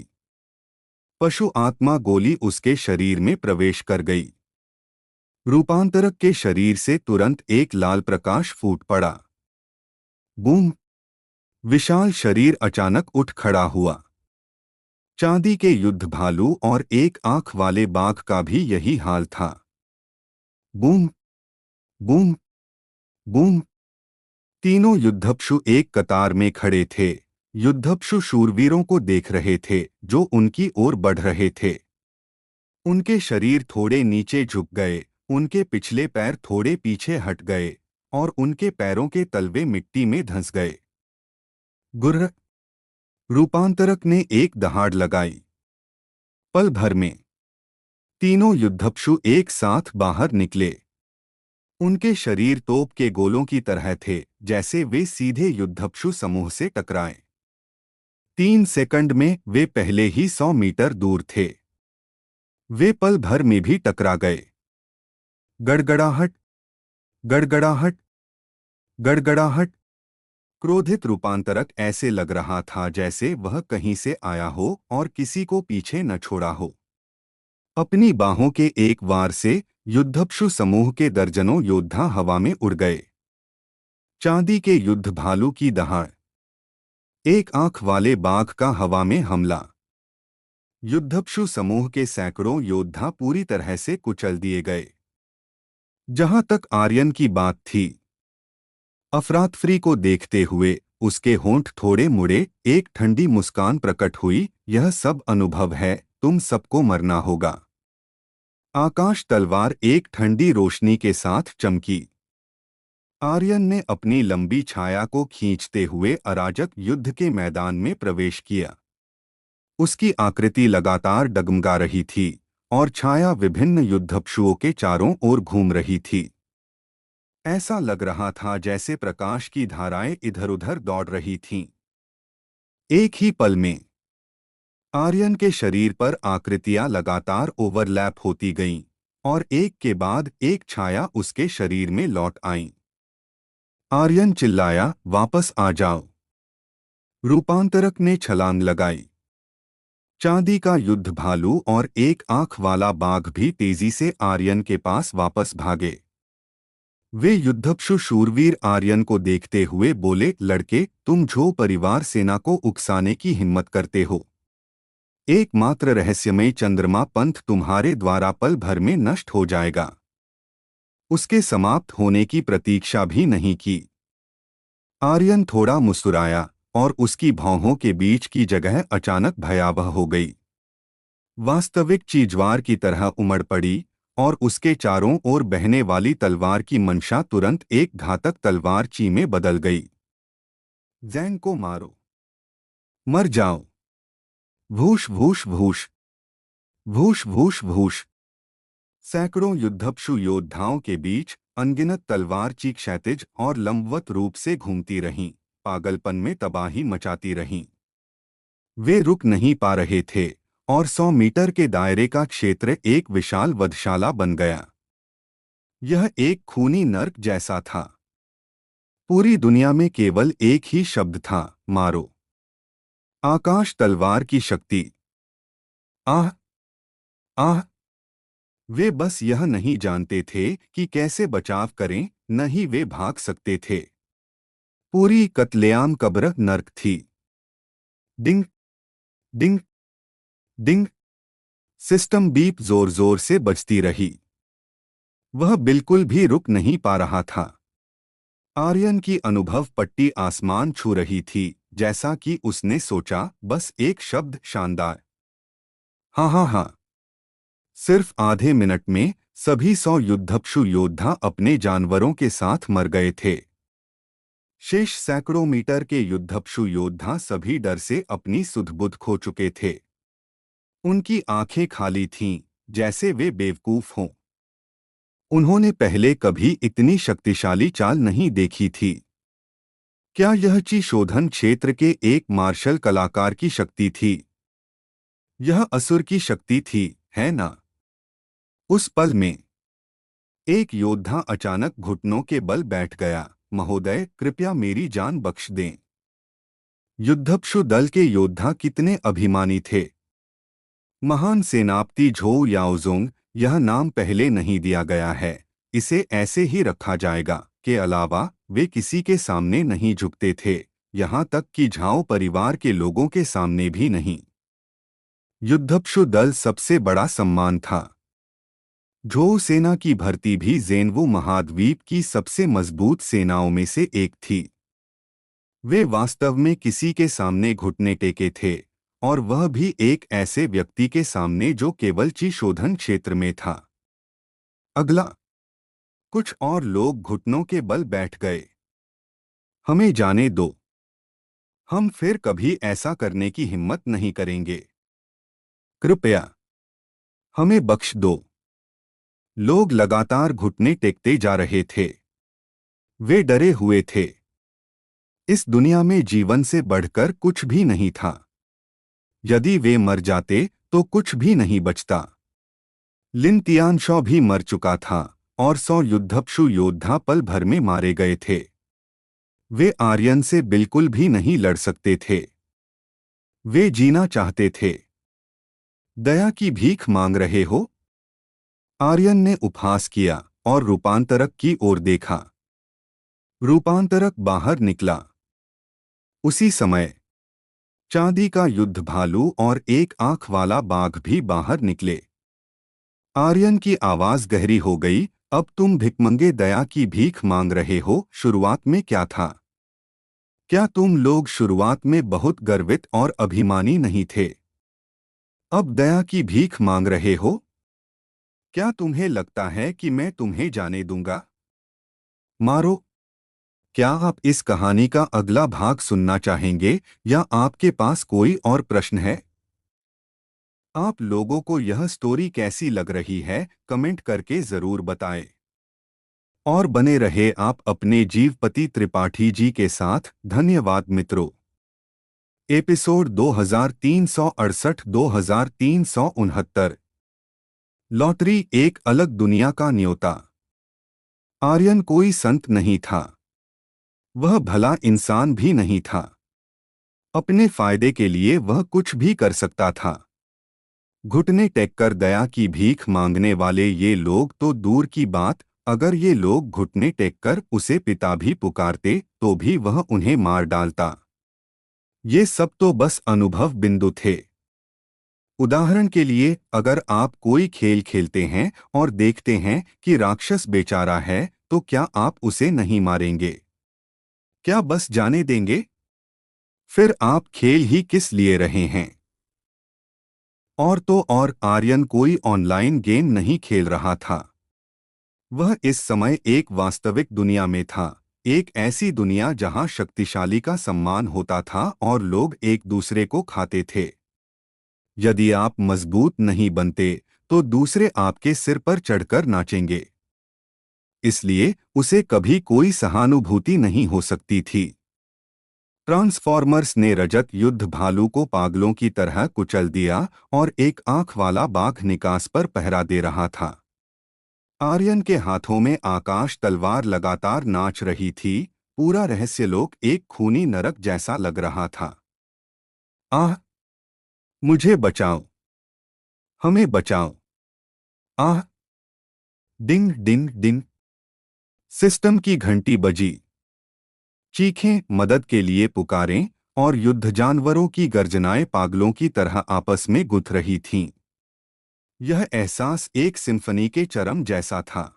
पशु आत्मा गोली उसके शरीर में प्रवेश कर गई। रूपांतरक के शरीर से तुरंत एक लाल प्रकाश फूट पड़ा। बूम! विशाल शरीर अचानक उठ खड़ा हुआ। चांदी के युद्ध भालू और एक आंख वाले बाघ का भी यही हाल था। बूम! बूम! बूम! तीनों युद्धप्सु एक कतार में खड़े थे। युद्धप्सु शूरवीरों को देख रहे थे जो उनकी ओर बढ़ रहे थे। उनके शरीर थोड़े नीचे झुक गए, उनके पिछले पैर थोड़े पीछे हट गए और उनके पैरों के तलवे मिट्टी में धंस गए। गुर्र! रूपांतरक ने एक दहाड़ लगाई। पल भर में तीनों युद्धप्सु एक साथ बाहर निकले। उनके शरीर तोप के गोलों की तरह थे, जैसे वे सीधे युद्धप्सु समूह से टकराए। 3 सेकंड में वे पहले ही 100 मीटर दूर थे। वे पल भर में भी टकरा गए। गड़गड़ाहट, गड़गड़ाहट, गड़गड़ाहट। क्रोधित रूपांतरक ऐसे लग रहा था जैसे वह कहीं से आया हो और किसी को पीछे न छोड़ा हो। अपनी बाहों के एक वार से युद्धप्सु समूह के दर्जनों योद्धा हवा में उड़ गए। चांदी के युद्ध भालू की दहाड़, एक आंख वाले बाघ का हवा में हमला। युद्धप्सु समूह के सैकड़ों योद्धा पूरी तरह से कुचल दिए गए। जहां तक आर्यन की बात थी, अफरातफरी को देखते हुए उसके होंठ थोड़े मुड़े, एक ठंडी मुस्कान प्रकट हुई। यह सब अनुभव है, तुम सबको मरना होगा। आकाश तलवार एक ठंडी रोशनी के साथ चमकी। आर्यन ने अपनी लंबी छाया को खींचते हुए अराजक युद्ध के मैदान में प्रवेश किया। उसकी आकृति लगातार डगमगा रही थी और छाया विभिन्न युद्धप्सुओं के चारों ओर घूम रही थी। ऐसा लग रहा था जैसे प्रकाश की धाराएं इधर-उधर दौड़ रही थीं। एक ही पल में आर्यन के शरीर पर आकृतियां लगातार ओवरलैप होती गईं और एक के बाद एक छाया उसके शरीर में लौट आईं। आर्यन चिल्लाया, वापस आ जाओ। रूपांतरक ने छलांग लगाई। चांदी का युद्ध भालू और एक आंख वाला बाघ भी तेजी से आर्यन के पास वापस भागे। वे युद्धप्सु शूरवीर आर्यन को देखते हुए बोले, लड़के, तुम झो परिवार सेना को उकसाने की हिम्मत करते हो। एकमात्र रहस्यमय चंद्रमा पंथ तुम्हारे द्वारा पल भर में नष्ट हो जाएगा। उसके समाप्त होने की प्रतीक्षा भी नहीं की। आर्यन थोड़ा मुस्कुराया और उसकी भौहों के बीच की जगह अचानक भयावह हो गई। वास्तविक चीजवार की तरह उमड़ पड़ी और उसके चारों ओर बहने वाली तलवार की मंशा तुरंत एक घातक तलवार ची में बदल गई। ज़ैंग को मारो, मर जाओ। भूश भूश भूश, भूश भूश भूश। सैकड़ों युद्धप्सु योद्धाओं के बीच अनगिनत तलवार क्षैतिज और लंबवत रूप से घूमती रहीं, पागलपन में तबाही मचाती रहीं। वे रुक नहीं पा रहे थे और 100 मीटर के दायरे का क्षेत्र एक विशाल वधशाला बन गया। यह एक खूनी नर्क जैसा था। पूरी दुनिया में केवल एक ही शब्द था, मारो। आकाश तलवार की शक्ति। आह, आह। वे बस यह नहीं जानते थे कि कैसे बचाव करें, न ही वे भाग सकते थे। पूरी कत्लेआम कब्र नर्क थी। डिंग, डिंग, डिंग। सिस्टम बीप जोर जोर से बजती रही। वह बिल्कुल भी रुक नहीं पा रहा था। आर्यन की अनुभव पट्टी आसमान छू रही थी, जैसा कि उसने सोचा, बस एक शब्द, शानदार। हाँ हाँ हाँ। सिर्फ आधे मिनट में सभी 100 युद्धक्षु योद्धा अपने जानवरों के साथ मर गए थे। शेष सैकड़ों मीटर के युद्धक्षु योद्धा सभी डर से अपनी सुध-बुध खो चुके थे। उनकी आंखें खाली थीं, जैसे वे बेवकूफ हों। उन्होंने पहले कभी इतनी शक्तिशाली चाल नहीं देखी थी। क्या यह ची शोधन क्षेत्र के एक मार्शल कलाकार की शक्ति थी? यह असुर की शक्ति थी, है ना? उस पल में एक योद्धा अचानक घुटनों के बल बैठ गया। महोदय, कृपया मेरी जान बख्श दें। युद्धक्षु दल के योद्धा कितने अभिमानी थे। महान सेनापति झोउ याओज़ोंग, यह नाम पहले नहीं दिया गया है, इसे ऐसे ही रखा जाएगा। के अलावा वे किसी के सामने नहीं झुकते थे, यहाँ तक कि झाओ परिवार के लोगों के सामने भी नहीं। युद्धक्षु दल सबसे बड़ा सम्मान था। झोउ सेना की भर्ती भी ज़ेन्वू महाद्वीप की सबसे मजबूत सेनाओं में से एक थी। वे वास्तव में किसी के सामने घुटने टेके थे, और वह भी एक ऐसे व्यक्ति के सामने जो केवल ची शोधन क्षेत्र में था। अगला, कुछ और लोग घुटनों के बल बैठ गए। हमें जाने दो। हम फिर कभी ऐसा करने की हिम्मत नहीं करेंगे। कृपया हमें बख्श दो। लोग लगातार घुटने टेकते जा रहे थे। वे डरे हुए थे। इस दुनिया में जीवन से बढ़कर कुछ भी नहीं था। यदि वे मर जाते तो कुछ भी नहीं बचता। लिन तियानशॉ भी मर चुका था और 100 युद्धक्षु योद्धा पल भर में मारे गए थे। वे आर्यन से बिल्कुल भी नहीं लड़ सकते थे। वे जीना चाहते थे। दया की भीख मांग रहे हो? आर्यन ने उपहास किया और रूपांतरक की ओर देखा। रूपांतरक बाहर निकला। उसी समय चांदी का युद्ध भालू और एक आंख वाला बाघ भी बाहर निकले। आर्यन की आवाज गहरी हो गई, अब तुम भिखमंगे दया की भीख मांग रहे हो। शुरुआत में क्या था? क्या तुम लोग शुरुआत में बहुत गर्वित और अभिमानी नहीं थे? अब दया की भीख मांग रहे हो? क्या तुम्हें लगता है कि मैं तुम्हें जाने दूंगा? मारो। क्या आप इस कहानी का अगला भाग सुनना चाहेंगे या आपके पास कोई और प्रश्न है? आप लोगों को यह स्टोरी कैसी लग रही है, कमेंट करके जरूर बताएं। और बने रहे आप अपने जीवपति त्रिपाठी जी के साथ। धन्यवाद मित्रों। एपिसोड 2368-2369। लॉटरी, एक अलग दुनिया का न्योता। आर्यन कोई संत नहीं था। वह भला इंसान भी नहीं था। अपने फायदे के लिए वह कुछ भी कर सकता था। घुटने टेककर दया की भीख मांगने वाले ये लोग तो दूर की बात, अगर ये लोग घुटने टेककर उसे पिता भी पुकारते तो भी वह उन्हें मार डालता। ये सब तो बस अनुभव बिंदु थे। उदाहरण के लिए, अगर आप कोई खेल खेलते हैं और देखते हैं कि राक्षस बेचारा है, तो क्या आप उसे नहीं मारेंगे? क्या बस जाने देंगे? फिर आप खेल ही किस लिए रहे हैं? और तो और, आर्यन कोई ऑनलाइन गेम नहीं खेल रहा था। वह इस समय एक वास्तविक दुनिया में था, एक ऐसी दुनिया जहां शक्तिशाली का सम्मान होता था और लोग एक दूसरे को खाते थे। यदि आप मजबूत नहीं बनते तो दूसरे आपके सिर पर चढ़कर नाचेंगे। इसलिए उसे कभी कोई सहानुभूति नहीं हो सकती थी। ट्रांसफॉर्मर्स ने रजत युद्ध भालू को पागलों की तरह कुचल दिया और एक आंख वाला बाघ निकास पर पहरा दे रहा था। आर्यन के हाथों में आकाश तलवार लगातार नाच रही थी। पूरा रहस्यलोक एक खूनी नरक जैसा लग रहा था। आह! मुझे बचाओ! हमें बचाओ! आह! डिंग डिंग डिंग! सिस्टम की घंटी बजी। चीखें मदद के लिए पुकारें और युद्ध जानवरों की गर्जनाएं पागलों की तरह आपस में गुथ रही थीं। यह एहसास एक सिम्फनी के चरम जैसा था।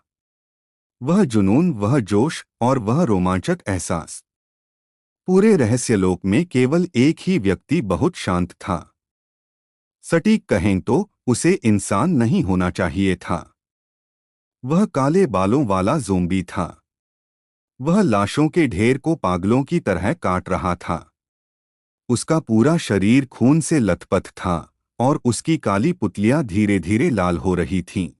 वह जुनून, वह जोश और वह रोमांचक एहसास। पूरे रहस्यलोक में केवल एक ही व्यक्ति बहुत शांत था। सटीक कहें तो उसे इंसान नहीं होना चाहिए था। वह काले बालों वाला ज़ोंबी था। वह लाशों के ढेर को पागलों की तरह काट रहा था। उसका पूरा शरीर खून से लथपथ था और उसकी काली पुतलियां धीरे धीरे लाल हो रही थीं।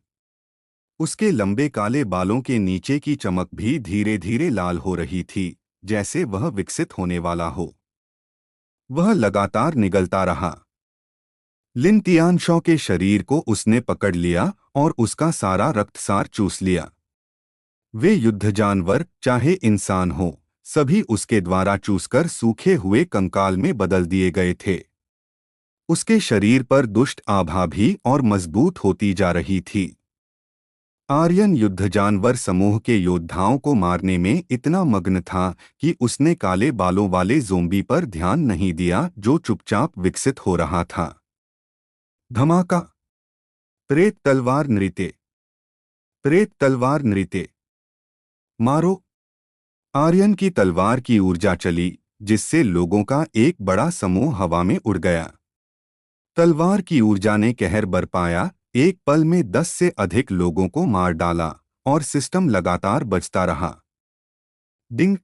उसके लंबे काले बालों के नीचे की चमक भी धीरे धीरे लाल हो रही थी, जैसे वह विकसित होने वाला हो। वह लगातार निगलता रहा। लिन तियानशॉ के शरीर को उसने पकड़ लिया और उसका सारा रक्तसार चूस लिया। वे युद्ध जानवर, चाहे इंसान हो, सभी उसके द्वारा चूसकर सूखे हुए कंकाल में बदल दिए गए थे। उसके शरीर पर दुष्ट आभा भी और मजबूत होती जा रही थी। आर्यन युद्ध जानवर समूह के योद्धाओं को मारने में इतना मग्न था कि उसने काले बालों वाले ज़ोंबी पर ध्यान नहीं दिया जो चुपचाप विकसित हो रहा था। धमाका! प्रेत तलवार नृत्य! प्रेत तलवार नृत्य! मारो! आर्यन की तलवार की ऊर्जा चली, जिससे लोगों का एक बड़ा समूह हवा में उड़ गया। तलवार की ऊर्जा ने कहर बरपाया, एक पल में 10 से अधिक लोगों को मार डाला और सिस्टम लगातार बजता रहा। डिंग!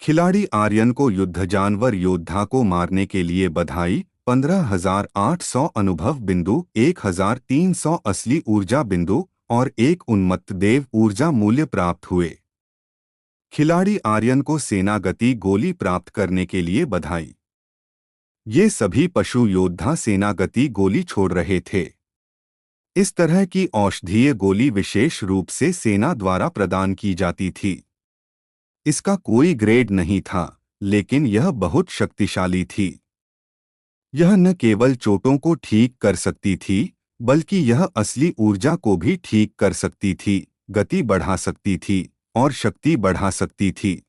खिलाड़ी आर्यन को युद्ध जानवर योद्धा को मारने के लिए बधाई। 15,800 अनुभव बिंदु, 1,300 असली ऊर्जा बिंदु और एक उन्मत्त देव ऊर्जा मूल्य प्राप्त हुए। खिलाड़ी आर्यन को सेना गति गोली प्राप्त करने के लिए बधाई। ये सभी पशु योद्धा सेना गति गोली छोड़ रहे थे। इस तरह की औषधीय गोली विशेष रूप से सेना द्वारा प्रदान की जाती थी। इसका कोई ग्रेड नहीं था, लेकिन यह बहुत शक्तिशाली थी। यह न केवल चोटों को ठीक कर सकती थी, बल्कि यह असली ऊर्जा को भी ठीक कर सकती थी, गति बढ़ा सकती थी और शक्ति बढ़ा सकती थी।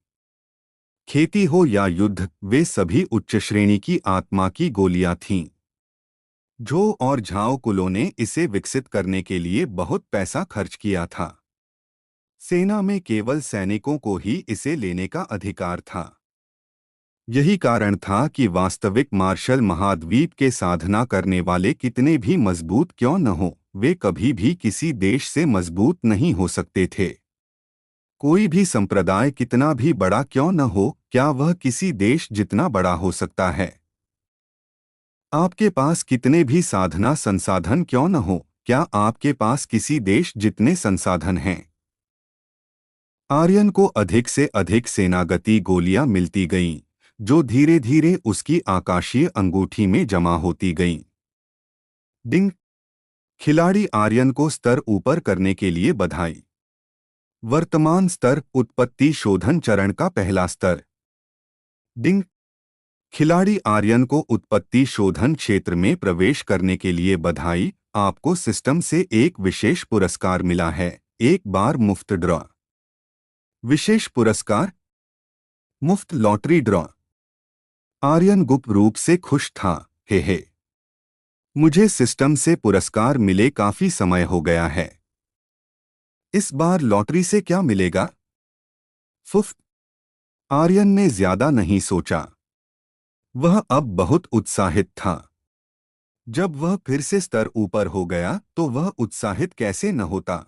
खेती हो या युद्ध, वे सभी उच्च श्रेणी की आत्मा की गोलियां थीं। झो और झाओ कुलों ने इसे विकसित करने के लिए बहुत पैसा खर्च किया था। सेना में केवल सैनिकों को ही इसे लेने का अधिकार था। यही कारण था कि वास्तविक मार्शल महाद्वीप के साधना करने वाले कितने भी मजबूत क्यों न हो, वे कभी भी किसी देश से मजबूत नहीं हो सकते थे। कोई भी संप्रदाय कितना भी बड़ा क्यों न हो, क्या वह किसी देश जितना बड़ा हो सकता है? आपके पास कितने भी साधना संसाधन क्यों न हो, क्या आपके पास किसी देश जितने संसाधन हैं? आर्यन को अधिक से अधिक सेनागति गोलियां मिलती गईं, जो धीरे धीरे उसकी आकाशीय अंगूठी में जमा होती गईं। डिंग! खिलाड़ी आर्यन को स्तर ऊपर करने के लिए बधाई। वर्तमान स्तर उत्पत्ति शोधन चरण का पहला स्तर। डिंग! खिलाड़ी आर्यन को उत्पत्ति शोधन क्षेत्र में प्रवेश करने के लिए बधाई। आपको सिस्टम से एक विशेष पुरस्कार मिला है, एक बार मुफ्त ड्रॉ। विशेष पुरस्कार? मुफ्त लॉटरी ड्रॉ। आर्यन गुप्त रूप से खुश था। हे। मुझे सिस्टम से पुरस्कार मिले काफी समय हो गया है। इस बार लॉटरी से क्या मिलेगा? फुफ! आर्यन ने ज्यादा नहीं सोचा। वह अब बहुत उत्साहित था। जब वह फिर से स्तर ऊपर हो गया तो वह उत्साहित कैसे न होता।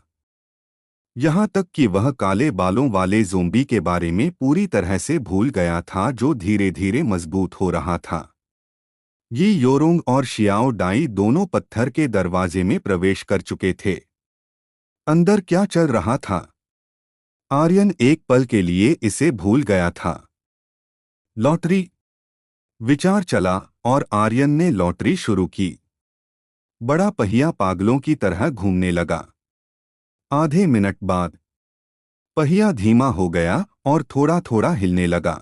यहाँ तक कि वह काले बालों वाले ज़ोंबी के बारे में पूरी तरह से भूल गया था, जो धीरे धीरे मजबूत हो रहा था। ये योरोंग और शियाओ डाई दोनों पत्थर के दरवाजे में प्रवेश कर चुके थे। अंदर क्या चल रहा था? आर्यन एक पल के लिए इसे भूल गया था। लॉटरी, विचार चला और आर्यन ने लॉटरी शुरू की। बड़ा पहिया पागलों की तरह घूमने लगा। आधे मिनट बाद पहिया धीमा हो गया और थोड़ा थोड़ा हिलने लगा।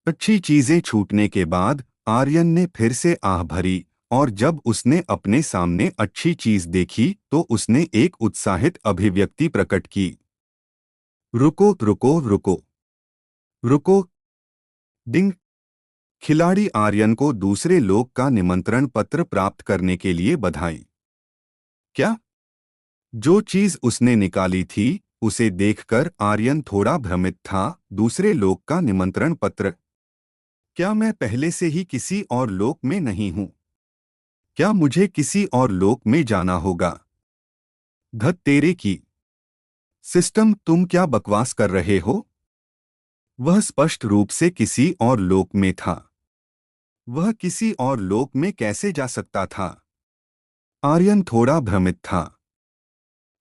अच्छी चीजें छूटने के बाद आर्यन ने फिर से आह भरी और जब उसने अपने सामने अच्छी चीज देखी तो उसने एक उत्साहित अभिव्यक्ति प्रकट की। रुको रुको रुको रुको। डिंग। खिलाड़ी आर्यन को दूसरे लोक का निमंत्रण पत्र प्राप्त करने के लिए बधाई। क्या? जो चीज उसने निकाली थी उसे देखकर आर्यन थोड़ा भ्रमित था। दूसरे लोक का निमंत्रण पत्र? क्या मैं पहले से ही किसी और लोक में नहीं हूं? क्या मुझे किसी और लोक में जाना होगा? धत तेरे की सिस्टम, तुम क्या बकवास कर रहे हो? वह स्पष्ट रूप से किसी और लोक में था। वह किसी और लोक में कैसे जा सकता था? आर्यन थोड़ा भ्रमित था।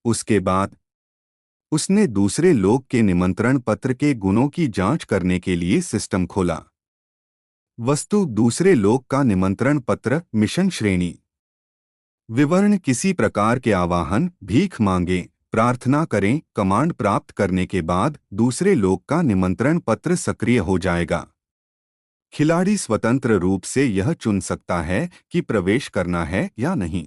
उसके बाद उसने दूसरे लोक के निमंत्रण पत्र के गुणों की जांच करने के लिए सिस्टम खोला। वस्तु: दूसरे लोक का निमंत्रण पत्र, मिशन श्रेणी। विवरण: किसी प्रकार के आवाहन, भीख मांगें, प्रार्थना करें। कमांड प्राप्त करने के बाद दूसरे लोक का निमंत्रण पत्र सक्रिय हो जाएगा। खिलाड़ी स्वतंत्र रूप से यह चुन सकता है कि प्रवेश करना है या नहीं।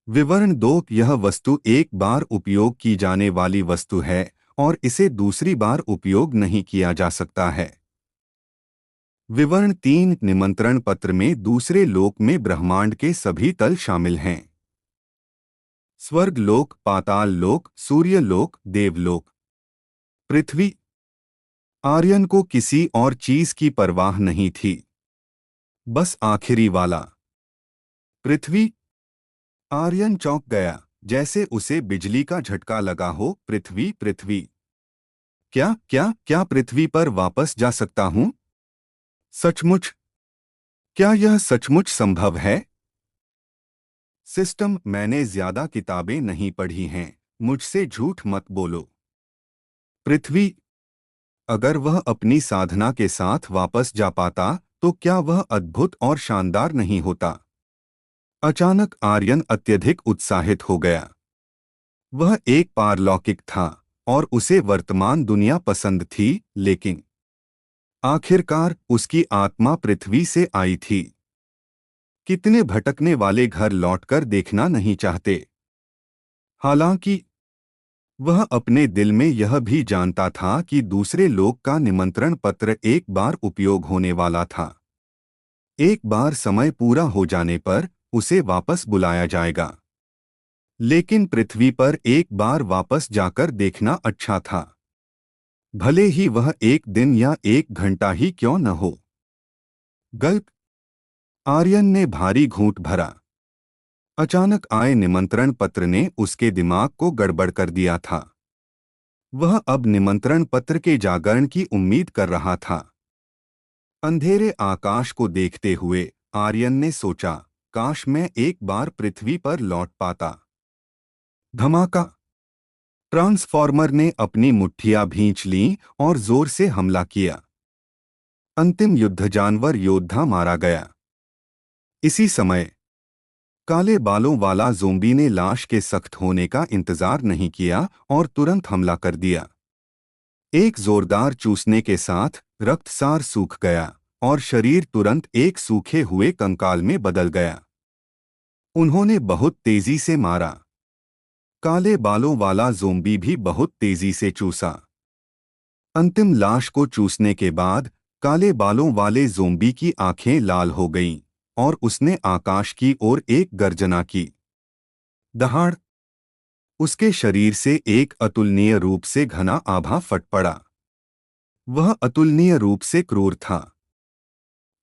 विवरण 2: यह वस्तु एक बार उपयोग की जाने वाली वस्तु है और इसे दूसरी बार उपयोग नहीं किया जा सकता है। विवरण 3: निमंत्रण पत्र में दूसरे लोक में ब्रह्मांड के सभी तल शामिल हैं। स्वर्ग लोक, पाताल लोक, सूर्य लोक, देवलोक। पृथ्वी। आर्यन को किसी और चीज की परवाह नहीं थी, बस आखिरी वाला, पृथ्वी। आर्यन चौंक गया, जैसे उसे बिजली का झटका लगा हो। पृथ्वी, पृथ्वी। क्या क्या क्या पृथ्वी पर वापस जा सकता हूं? सचमुच? क्या यह सचमुच संभव है? सिस्टम: मैंने ज्यादा किताबें नहीं पढ़ी हैं, मुझसे झूठ मत बोलो। पृथ्वी: अगर वह अपनी साधना के साथ वापस जा पाता तो क्या वह अद्भुत और शानदार नहीं होता? अचानक आर्यन अत्यधिक उत्साहित हो गया। वह एक पारलौकिक था और उसे वर्तमान दुनिया पसंद थी, लेकिन आखिरकार उसकी आत्मा पृथ्वी से आई थी। कितने भटकने वाले घर लौटकर देखना नहीं चाहते। हालांकि वह अपने दिल में यह भी जानता था कि दूसरे लोक का निमंत्रण पत्र एक बार उपयोग होने वाला था। एक बार समय पूरा हो जाने पर उसे वापस बुलाया जाएगा। लेकिन पृथ्वी पर एक बार वापस जाकर देखना अच्छा था, भले ही वह एक दिन या एक घंटा ही क्यों न हो। गल्प। आर्यन ने भारी घूंट भरा। अचानक आए निमंत्रण पत्र ने उसके दिमाग को गड़बड़ कर दिया था। वह अब निमंत्रण पत्र के जागरण की उम्मीद कर रहा था। अंधेरे आकाश को देखते हुए आर्यन ने सोचा, काश मैं एक बार पृथ्वी पर लौट पाता। धमाका। ट्रांसफॉर्मर ने अपनी मुट्ठियां भींच लीं और जोर से हमला किया। अंतिम युद्ध, जानवर योद्धा मारा गया। इसी समय काले बालों वाला ज़ोंबी ने लाश के सख्त होने का इंतजार नहीं किया और तुरंत हमला कर दिया। एक जोरदार चूसने के साथ रक्तसार सूख गया और शरीर तुरंत एक सूखे हुए कंकाल में बदल गया। उन्होंने बहुत तेजी से मारा। काले बालों वाला ज़ोंबी भी बहुत तेजी से चूसा। अंतिम लाश को चूसने के बाद काले बालों वाले ज़ोंबी की आंखें लाल हो गईं और उसने आकाश की ओर एक गर्जना की। दहाड़। उसके शरीर से एक अतुलनीय रूप से घना आभा फट पड़ा। वह अतुलनीय रूप से क्रूर था।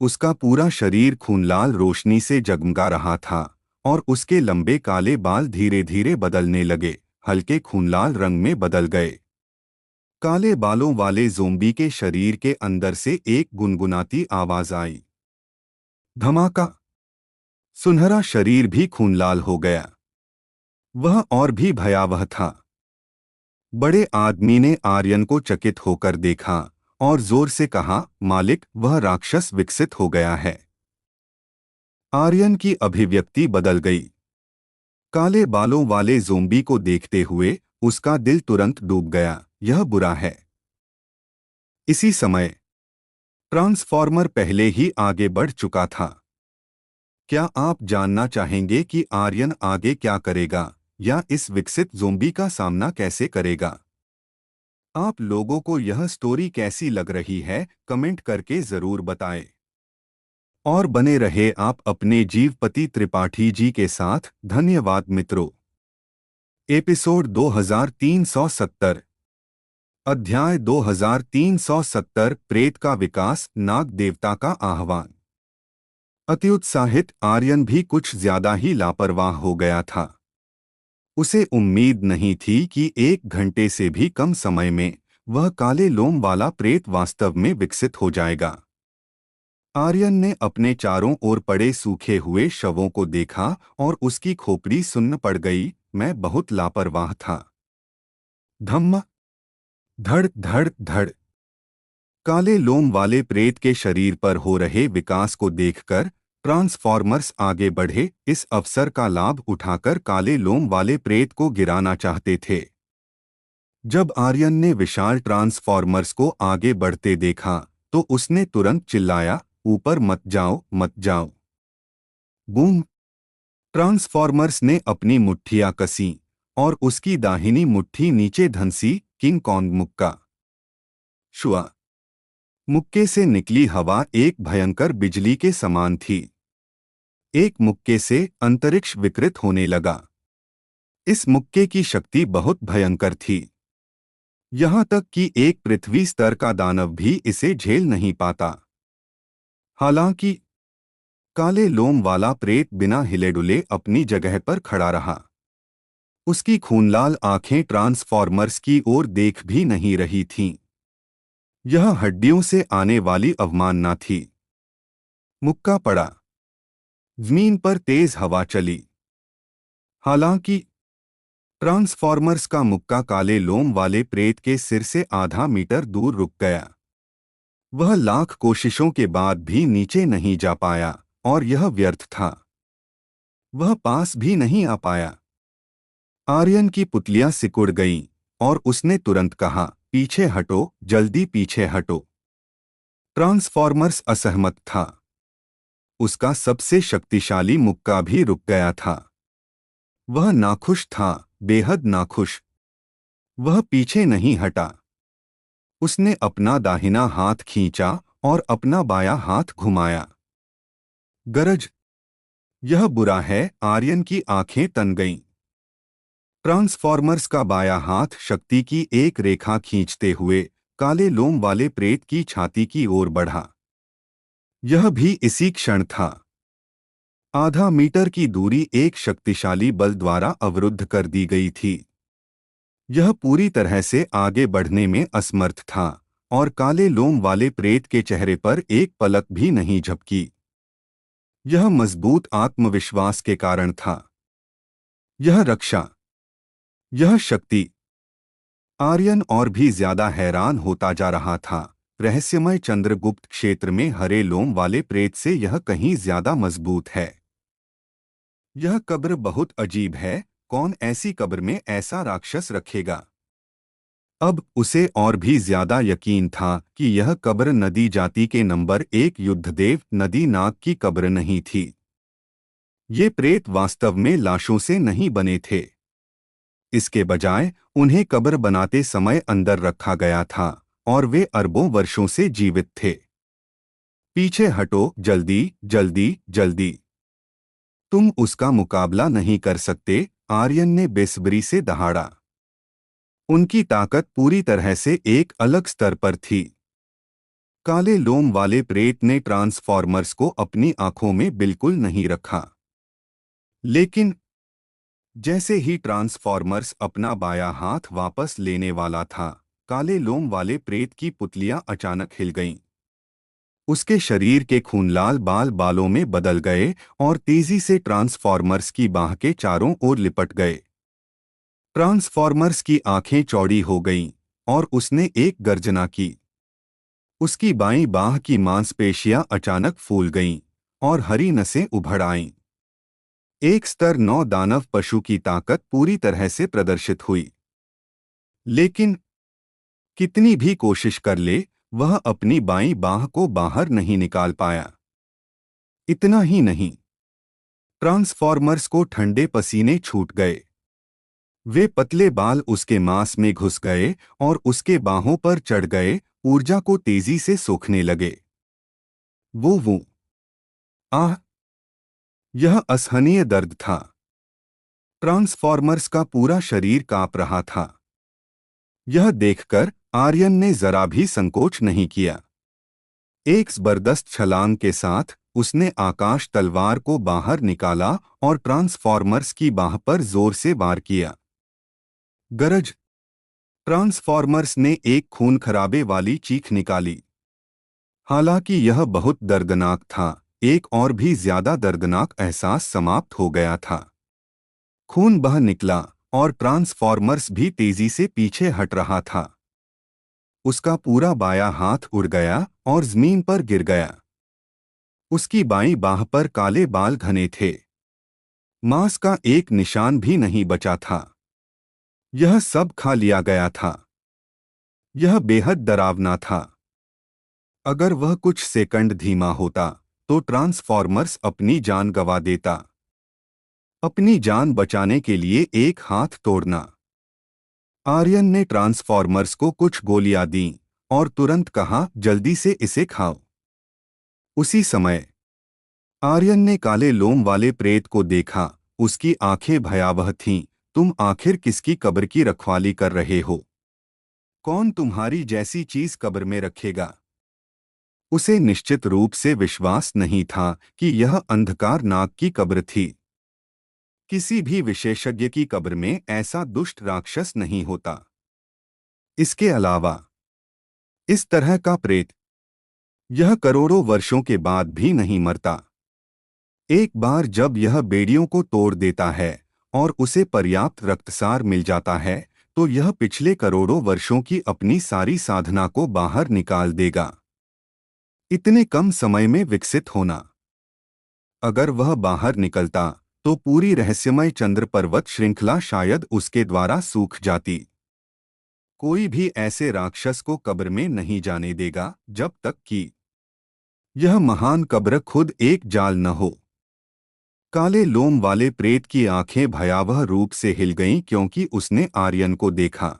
उसका पूरा शरीर खूनलाल रोशनी से जगमगा रहा था और उसके लंबे काले बाल धीरे धीरे बदलने लगे, हल्के खूनलाल रंग में बदल गए। काले बालों वाले ज़ोंबी के शरीर के अंदर से एक गुनगुनाती आवाज आई। धमाका। सुनहरा शरीर भी खूनलाल हो गया। वह और भी भयावह था। बड़े आदमी ने आर्यन को चकित होकर देखा और जोर से कहा, मालिक, वह राक्षस विकसित हो गया है। आर्यन की अभिव्यक्ति बदल गई। काले बालों वाले ज़ोंबी को देखते हुए उसका दिल तुरंत डूब गया। यह बुरा है। इसी समय ट्रांसफॉर्मर पहले ही आगे बढ़ चुका था। क्या आप जानना चाहेंगे कि आर्यन आगे क्या करेगा या इस विकसित ज़ोंबी का सामना कैसे करेगा? आप लोगों को यह स्टोरी कैसी लग रही है, कमेंट करके ज़रूर बताएं। और बने रहे आप अपने जीवपति त्रिपाठी जी के साथ। धन्यवाद मित्रों। एपिसोड 2370, अध्याय 2370, प्रेत का विकास, नाग देवता का आह्वान। अत्युत्साहित आर्यन भी कुछ ज्यादा ही लापरवाह हो गया था। उसे उम्मीद नहीं थी कि 1 घंटे से भी कम समय में वह काले लोम वाला प्रेत वास्तव में विकसित हो जाएगा। आर्यन ने अपने चारों ओर पड़े सूखे हुए शवों को देखा और उसकी खोपड़ी सुन्न पड़ गई। मैं बहुत लापरवाह था। धम्म, धड़ धड़ धड़। काले लोम वाले प्रेत के शरीर पर हो रहे विकास को देखकर ट्रांसफॉर्मर्स आगे बढ़े। इस अवसर का लाभ उठाकर काले लोम वाले प्रेत को गिराना चाहते थे। जब आर्यन ने विशाल ट्रांसफॉर्मर्स को आगे बढ़ते देखा तो उसने तुरंत चिल्लाया, ऊपर मत जाओ, मत जाओ। बूम! ट्रांसफॉर्मर्स ने अपनी मुट्ठियां कसीं और उसकी दाहिनी मुट्ठी नीचे धंसी। किंग कॉन्ग मुक्का। शुआ! मुक्के से निकली हवा एक भयंकर बिजली के समान थी। एक मुक्के से अंतरिक्ष विकृत होने लगा। इस मुक्के की शक्ति बहुत भयंकर थी। यहां तक कि एक पृथ्वी स्तर का दानव भी इसे झेल नहीं पाता। हालांकि काले लोम वाला प्रेत बिना हिले डुले अपनी जगह पर खड़ा रहा। उसकी खूनलाल आंखें ट्रांसफॉर्मर्स की ओर देख भी नहीं रही थीं। यह हड्डियों से आने वाली अवमानना थी। मुक्का पड़ा। जमीन पर तेज हवा चली। हालांकि ट्रांसफॉर्मर्स का मुक्का काले लोम वाले प्रेत के सिर से आधा मीटर दूर रुक गया। वह लाख कोशिशों के बाद भी नीचे नहीं जा पाया और यह व्यर्थ था। वह पास भी नहीं आ पाया। आर्यन की पुतलियां सिकुड़ गईं और उसने तुरंत कहा, पीछे हटो, जल्दी पीछे हटो। ट्रांसफॉर्मर्स असहमत था। उसका सबसे शक्तिशाली मुक्का भी रुक गया था। वह नाखुश था, बेहद नाखुश। वह पीछे नहीं हटा। उसने अपना दाहिना हाथ खींचा और अपना बायां हाथ घुमाया। गरज! यह बुरा है। आर्यन की आंखें तन गईं। ट्रांसफॉर्मर्स का बायां हाथ शक्ति की एक रेखा खींचते हुए काले लोम वाले प्रेत की छाती की ओर बढ़ा। यह भी इसी क्षण था। आधा मीटर की दूरी एक शक्तिशाली बल द्वारा अवरुद्ध कर दी गई थी। यह पूरी तरह से आगे बढ़ने में असमर्थ था और काले लोम वाले प्रेत के चेहरे पर एक पलक भी नहीं झपकी। यह मजबूत आत्मविश्वास के कारण था। यह रक्षा, यह शक्ति। आर्यन और भी ज्यादा हैरान होता जा रहा था। रहस्यमय चंद्रगुप्त क्षेत्र में हरे लोम वाले प्रेत से यह कहीं ज्यादा मजबूत है। यह कब्र बहुत अजीब है। कौन ऐसी कब्र में ऐसा राक्षस रखेगा? अब उसे और भी ज्यादा यकीन था कि यह कब्र नदी जाति के नंबर 1 युद्धदेव नदी नाग की कब्र नहीं थी। ये प्रेत वास्तव में लाशों से नहीं बने थे। इसके बजाय उन्हें कब्र बनाते समय अंदर रखा गया था और वे अरबों वर्षों से जीवित थे। पीछे हटो, जल्दी, जल्दी, जल्दी। तुम उसका मुकाबला नहीं कर सकते, आर्यन ने बेसब्री से दहाड़ा। उनकी ताकत पूरी तरह से एक अलग स्तर पर थी। काले लोम वाले प्रेत ने ट्रांसफॉर्मर्स को अपनी आंखों में बिल्कुल नहीं रखा। लेकिन जैसे ही ट्रांसफॉर्मर्स अपना बायां हाथ वापस लेने वाला था, काले लोम वाले प्रेत की पुतलियां अचानक हिल गईं। उसके शरीर के खूनलाल बाल बालों में बदल गए और तेजी से ट्रांसफॉर्मर्स की बाह के चारों ओर लिपट गए। ट्रांसफॉर्मर्स की आंखें चौड़ी हो गईं और उसने एक गर्जना की। उसकी बाईं बाह की मांसपेशियां अचानक फूल गईं और हरी नसें उभर आईं। एक स्तर 9 दानव पशु की ताकत पूरी तरह से प्रदर्शित हुई। लेकिन कितनी भी कोशिश कर ले, वह अपनी बाईं बाह को बाहर नहीं निकाल पाया। इतना ही नहीं, ट्रांसफॉर्मर्स को ठंडे पसीने छूट गए। वे पतले बाल उसके मांस में घुस गए और उसके बाहों पर चढ़ गए, ऊर्जा को तेजी से सोखने लगे। वो आह! यह असहनीय दर्द था। ट्रांसफॉर्मर्स का पूरा शरीर कांप रहा था। यह देखकर आर्यन ने जरा भी संकोच नहीं किया। एक जबरदस्त छलांग के साथ उसने आकाश तलवार को बाहर निकाला और ट्रांसफॉर्मर्स की बाह पर जोर से वार किया। गरज! ट्रांसफॉर्मर्स ने एक खून खराबे वाली चीख निकाली। हालांकि यह बहुत दर्दनाक था, एक और भी ज्यादा दर्दनाक एहसास समाप्त हो गया था। खून बह निकला और ट्रांसफॉर्मर्स भी तेजी से पीछे हट रहा था। उसका पूरा बायां हाथ उड़ गया और जमीन पर गिर गया। उसकी बाईं बाह पर काले बाल घने थे। मांस का एक निशान भी नहीं बचा था। यह सब खा लिया गया था। यह बेहद डरावना था। अगर वह कुछ सेकंड धीमा होता तो ट्रांसफॉर्मर्स अपनी जान गंवा देता। अपनी जान बचाने के लिए एक हाथ तोड़ना। आर्यन ने ट्रांसफॉर्मर्स को कुछ गोलियां दीं और तुरंत कहा, जल्दी से इसे खाओ। उसी समय आर्यन ने काले लोम वाले प्रेत को देखा। उसकी आंखें भयावह थीं। तुम आखिर किसकी कब्र की रखवाली कर रहे हो? कौन तुम्हारी जैसी चीज कब्र में रखेगा? उसे निश्चित रूप से विश्वास नहीं था कि यह अंधकार नाग की कब्र थी। किसी भी विशेषज्ञ की कब्र में ऐसा दुष्ट राक्षस नहीं होता। इसके अलावा इस तरह का प्रेत यह करोड़ों वर्षों के बाद भी नहीं मरता। एक बार जब यह बेड़ियों को तोड़ देता है और उसे पर्याप्त रक्तसार मिल जाता है तो यह पिछले करोड़ों वर्षों की अपनी सारी साधना को बाहर निकाल देगा। इतने कम समय में विकसित होना। अगर वह बाहर निकलता तो पूरी रहस्यमय चंद्र पर्वत श्रृंखला शायद उसके द्वारा सूख जाती। कोई भी ऐसे राक्षस को कब्र में नहीं जाने देगा जब तक कि यह महान कब्र खुद एक जाल न हो। काले लोम वाले प्रेत की आंखें भयावह रूप से हिल गईं क्योंकि उसने आर्यन को देखा।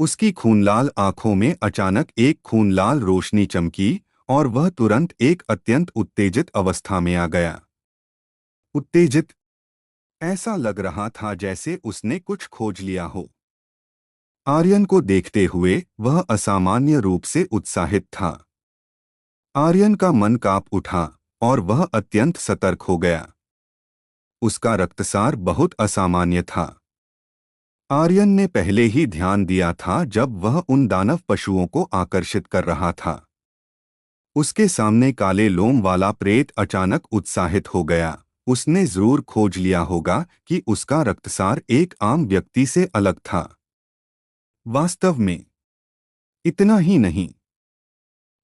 उसकी खूनलाल आंखों में अचानक एक खूनलाल रोशनी चमकी और वह तुरंत एक अत्यंत उत्तेजित अवस्था में आ गया। उत्तेजित? ऐसा लग रहा था जैसे उसने कुछ खोज लिया हो। आर्यन को देखते हुए वह असामान्य रूप से उत्साहित था। आर्यन का मन कांप उठा और वह अत्यंत सतर्क हो गया। उसका रक्तसार बहुत असामान्य था। आर्यन ने पहले ही ध्यान दिया था जब वह उन दानव पशुओं को आकर्षित कर रहा था। उसके सामने काले लोम वाला प्रेत अचानक उत्साहित हो गया। उसने जरूर खोज लिया होगा कि उसका रक्तसार एक आम व्यक्ति से अलग था। वास्तव में इतना ही नहीं,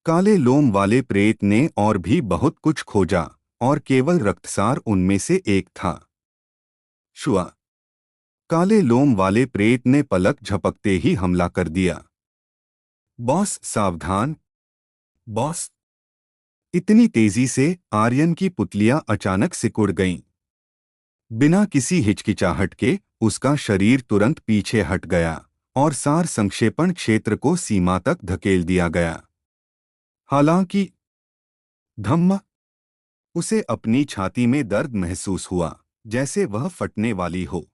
काले लोम वाले प्रेत ने और भी बहुत कुछ खोजा और केवल रक्तसार उनमें से एक था। शुआ! काले लोम वाले प्रेत ने पलक झपकते ही हमला कर दिया। बॉस सावधान! बॉस! इतनी तेजी से आर्यन की पुतलियां अचानक सिकुड़ गईं। बिना किसी हिचकिचाहट के उसका शरीर तुरंत पीछे हट गया और सार संक्षेपण क्षेत्र को सीमा तक धकेल दिया गया। हालांकि धम्म! उसे अपनी छाती में दर्द महसूस हुआ, जैसे वह फटने वाली हो।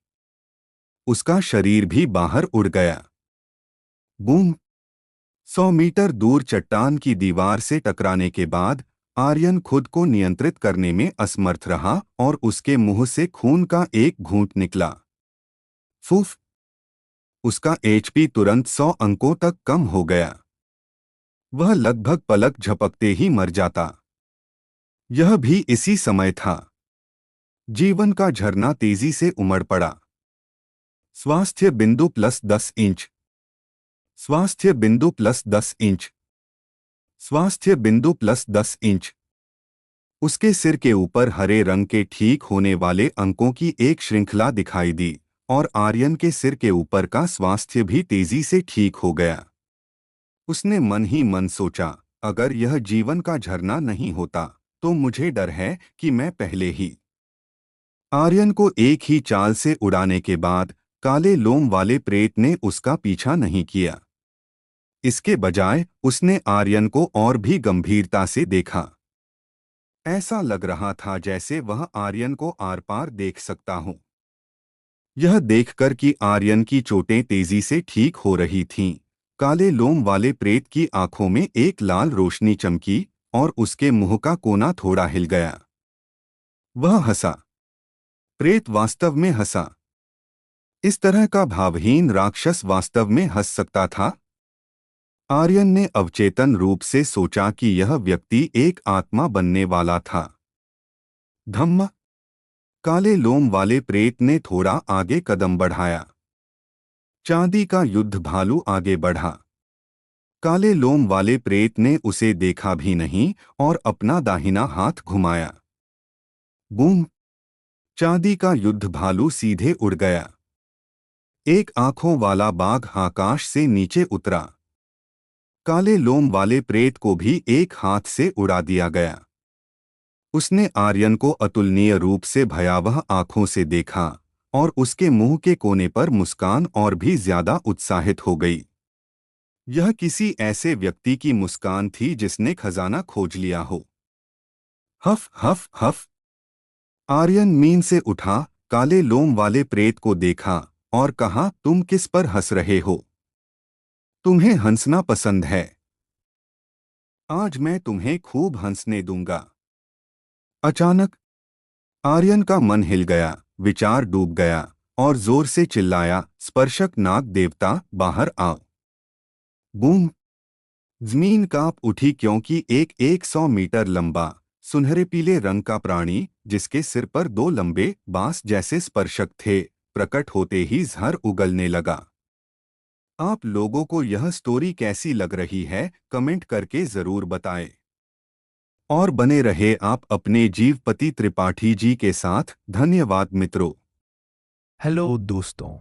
उसका शरीर भी बाहर उड़ गया। बूम! 100 मीटर दूर चट्टान की दीवार से टकराने के बाद आर्यन खुद को नियंत्रित करने में असमर्थ रहा और उसके मुंह से खून का एक घूंट निकला। फूफ! उसका एचपी तुरंत 100 अंकों तक कम हो गया। वह लगभग पलक झपकते ही मर जाता। यह भी इसी समय था। जीवन का झरना तेजी से उमड़ पड़ा। स्वास्थ्य बिंदु +10 इंच। स्वास्थ्य बिंदु +10 इंच। स्वास्थ्य बिंदु +10 इंच। उसके सिर के ऊपर हरे रंग के ठीक होने वाले अंकों की एक श्रृंखला दिखाई दी और आर्यन के सिर के ऊपर का स्वास्थ्य भी तेजी से ठीक हो गया। उसने मन ही मन सोचा, अगर यह जीवन का झरना नहीं होता तो मुझे डर है कि मैं पहले ही। आर्यन को एक ही चाल से उड़ाने के बाद काले लोम वाले प्रेत ने उसका पीछा नहीं किया। इसके बजाय उसने आर्यन को और भी गंभीरता से देखा। ऐसा लग रहा था जैसे वह आर्यन को आर पार देख सकता हो। यह देखकर कि आर्यन की चोटें तेजी से ठीक हो रही थीं, काले लोम वाले प्रेत की आंखों में एक लाल रोशनी चमकी और उसके मुंह का कोना थोड़ा हिल गया। वह हंसा। प्रेत वास्तव में हंसा। इस तरह का भावहीन राक्षस वास्तव में हंस सकता था? आर्यन ने अवचेतन रूप से सोचा कि यह व्यक्ति एक आत्मा बनने वाला था। धम्म। काले लोम वाले प्रेत ने थोड़ा आगे कदम बढ़ाया। चांदी का युद्ध भालू आगे बढ़ा। काले लोम वाले प्रेत ने उसे देखा भी नहीं और अपना दाहिना हाथ घुमाया। बूम! चांदी का युद्ध भालू सीधे उड़ गया। एक आंखों वाला बाघ आकाश से नीचे उतरा। काले लोम वाले प्रेत को भी एक हाथ से उड़ा दिया गया। उसने आर्यन को अतुलनीय रूप से भयावह आंखों से देखा और उसके मुंह के कोने पर मुस्कान और भी ज्यादा उत्साहित हो गई। यह किसी ऐसे व्यक्ति की मुस्कान थी जिसने खजाना खोज लिया हो। हफ हफ हफ। आर्यन नींद से उठा, काले लोम वाले प्रेत को देखा और कहा, तुम किस पर हंस रहे हो? तुम्हें हंसना पसंद है। आज मैं तुम्हें खूब हंसने दूंगा। अचानक आर्यन का मन हिल गया, विचार डूब गया और जोर से चिल्लाया, स्पर्शक नाग देवता, बाहर आओ। बूम! जमीन कांप उठी क्योंकि एक 100 मीटर लंबा सुनहरे पीले रंग का प्राणी, जिसके सिर पर 2 लंबे बांस जैसे स्पर्शक थे, प्रकट होते ही जहर उगलने लगा। आप लोगों को यह स्टोरी कैसी लग रही है, कमेंट करके जरूर बताएं। और बने रहे आप अपने जीवपति त्रिपाठी जी के साथ। धन्यवाद मित्रों।
हेलो दोस्तों,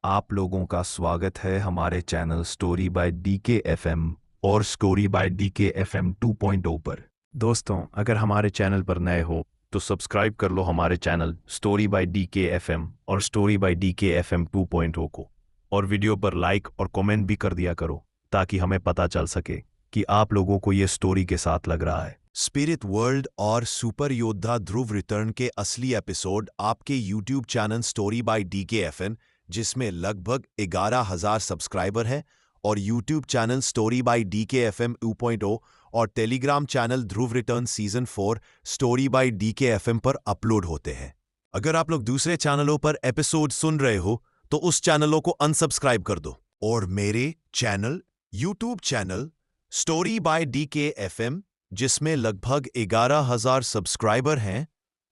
आप लोगों का स्वागत है हमारे channel story by DK FM और स्टोरी बाय डीके एफएम 2.0 पर। दोस्तों, अगर हमारे चैनल पर नए हो तो सब्सक्राइब कर लो हमारे channel story by DK FM और स्टोरी बाय डीके एफएम 2.0 को, और वीडियो पर लाइक और कमेंट भी कर दिया करो ताकि हमें पता चल सके कि आप लोगों को ये स्टोरी के साथ लग रहा है।
स्पिरिट वर्ल्ड और सुपर योद्धा ध्रुव रिटर्न के असली एपिसोड आपके YouTube channel story bye DKFN, जिसमें लगभग 11,000 सब्सक्राइबर है, और YouTube channel story bye DKFM 2.0 और Telegram channel Dhruv return season 4 story bye DKFM पर अपलोड होते हैं। अगर आप लोग दूसरे चैनलों पर एपिसोड सुन रहे हो तो उस चैनलों को अनसब्सक्राइब कर दो और मेरे channel YouTube channel story bye DKFM, जिसमें लगभग 11,000 सब्सक्राइबर हैं,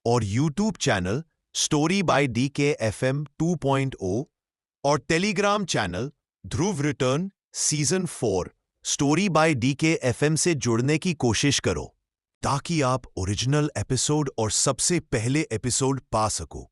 और YouTube channel story bye DKFM 2.0 और Telegram channel Dhruv return season 4 story bye DKFM से जुड़ने की कोशिश करो ताकि आप ओरिजिनल एपिसोड और सबसे पहले एपिसोड पा सको।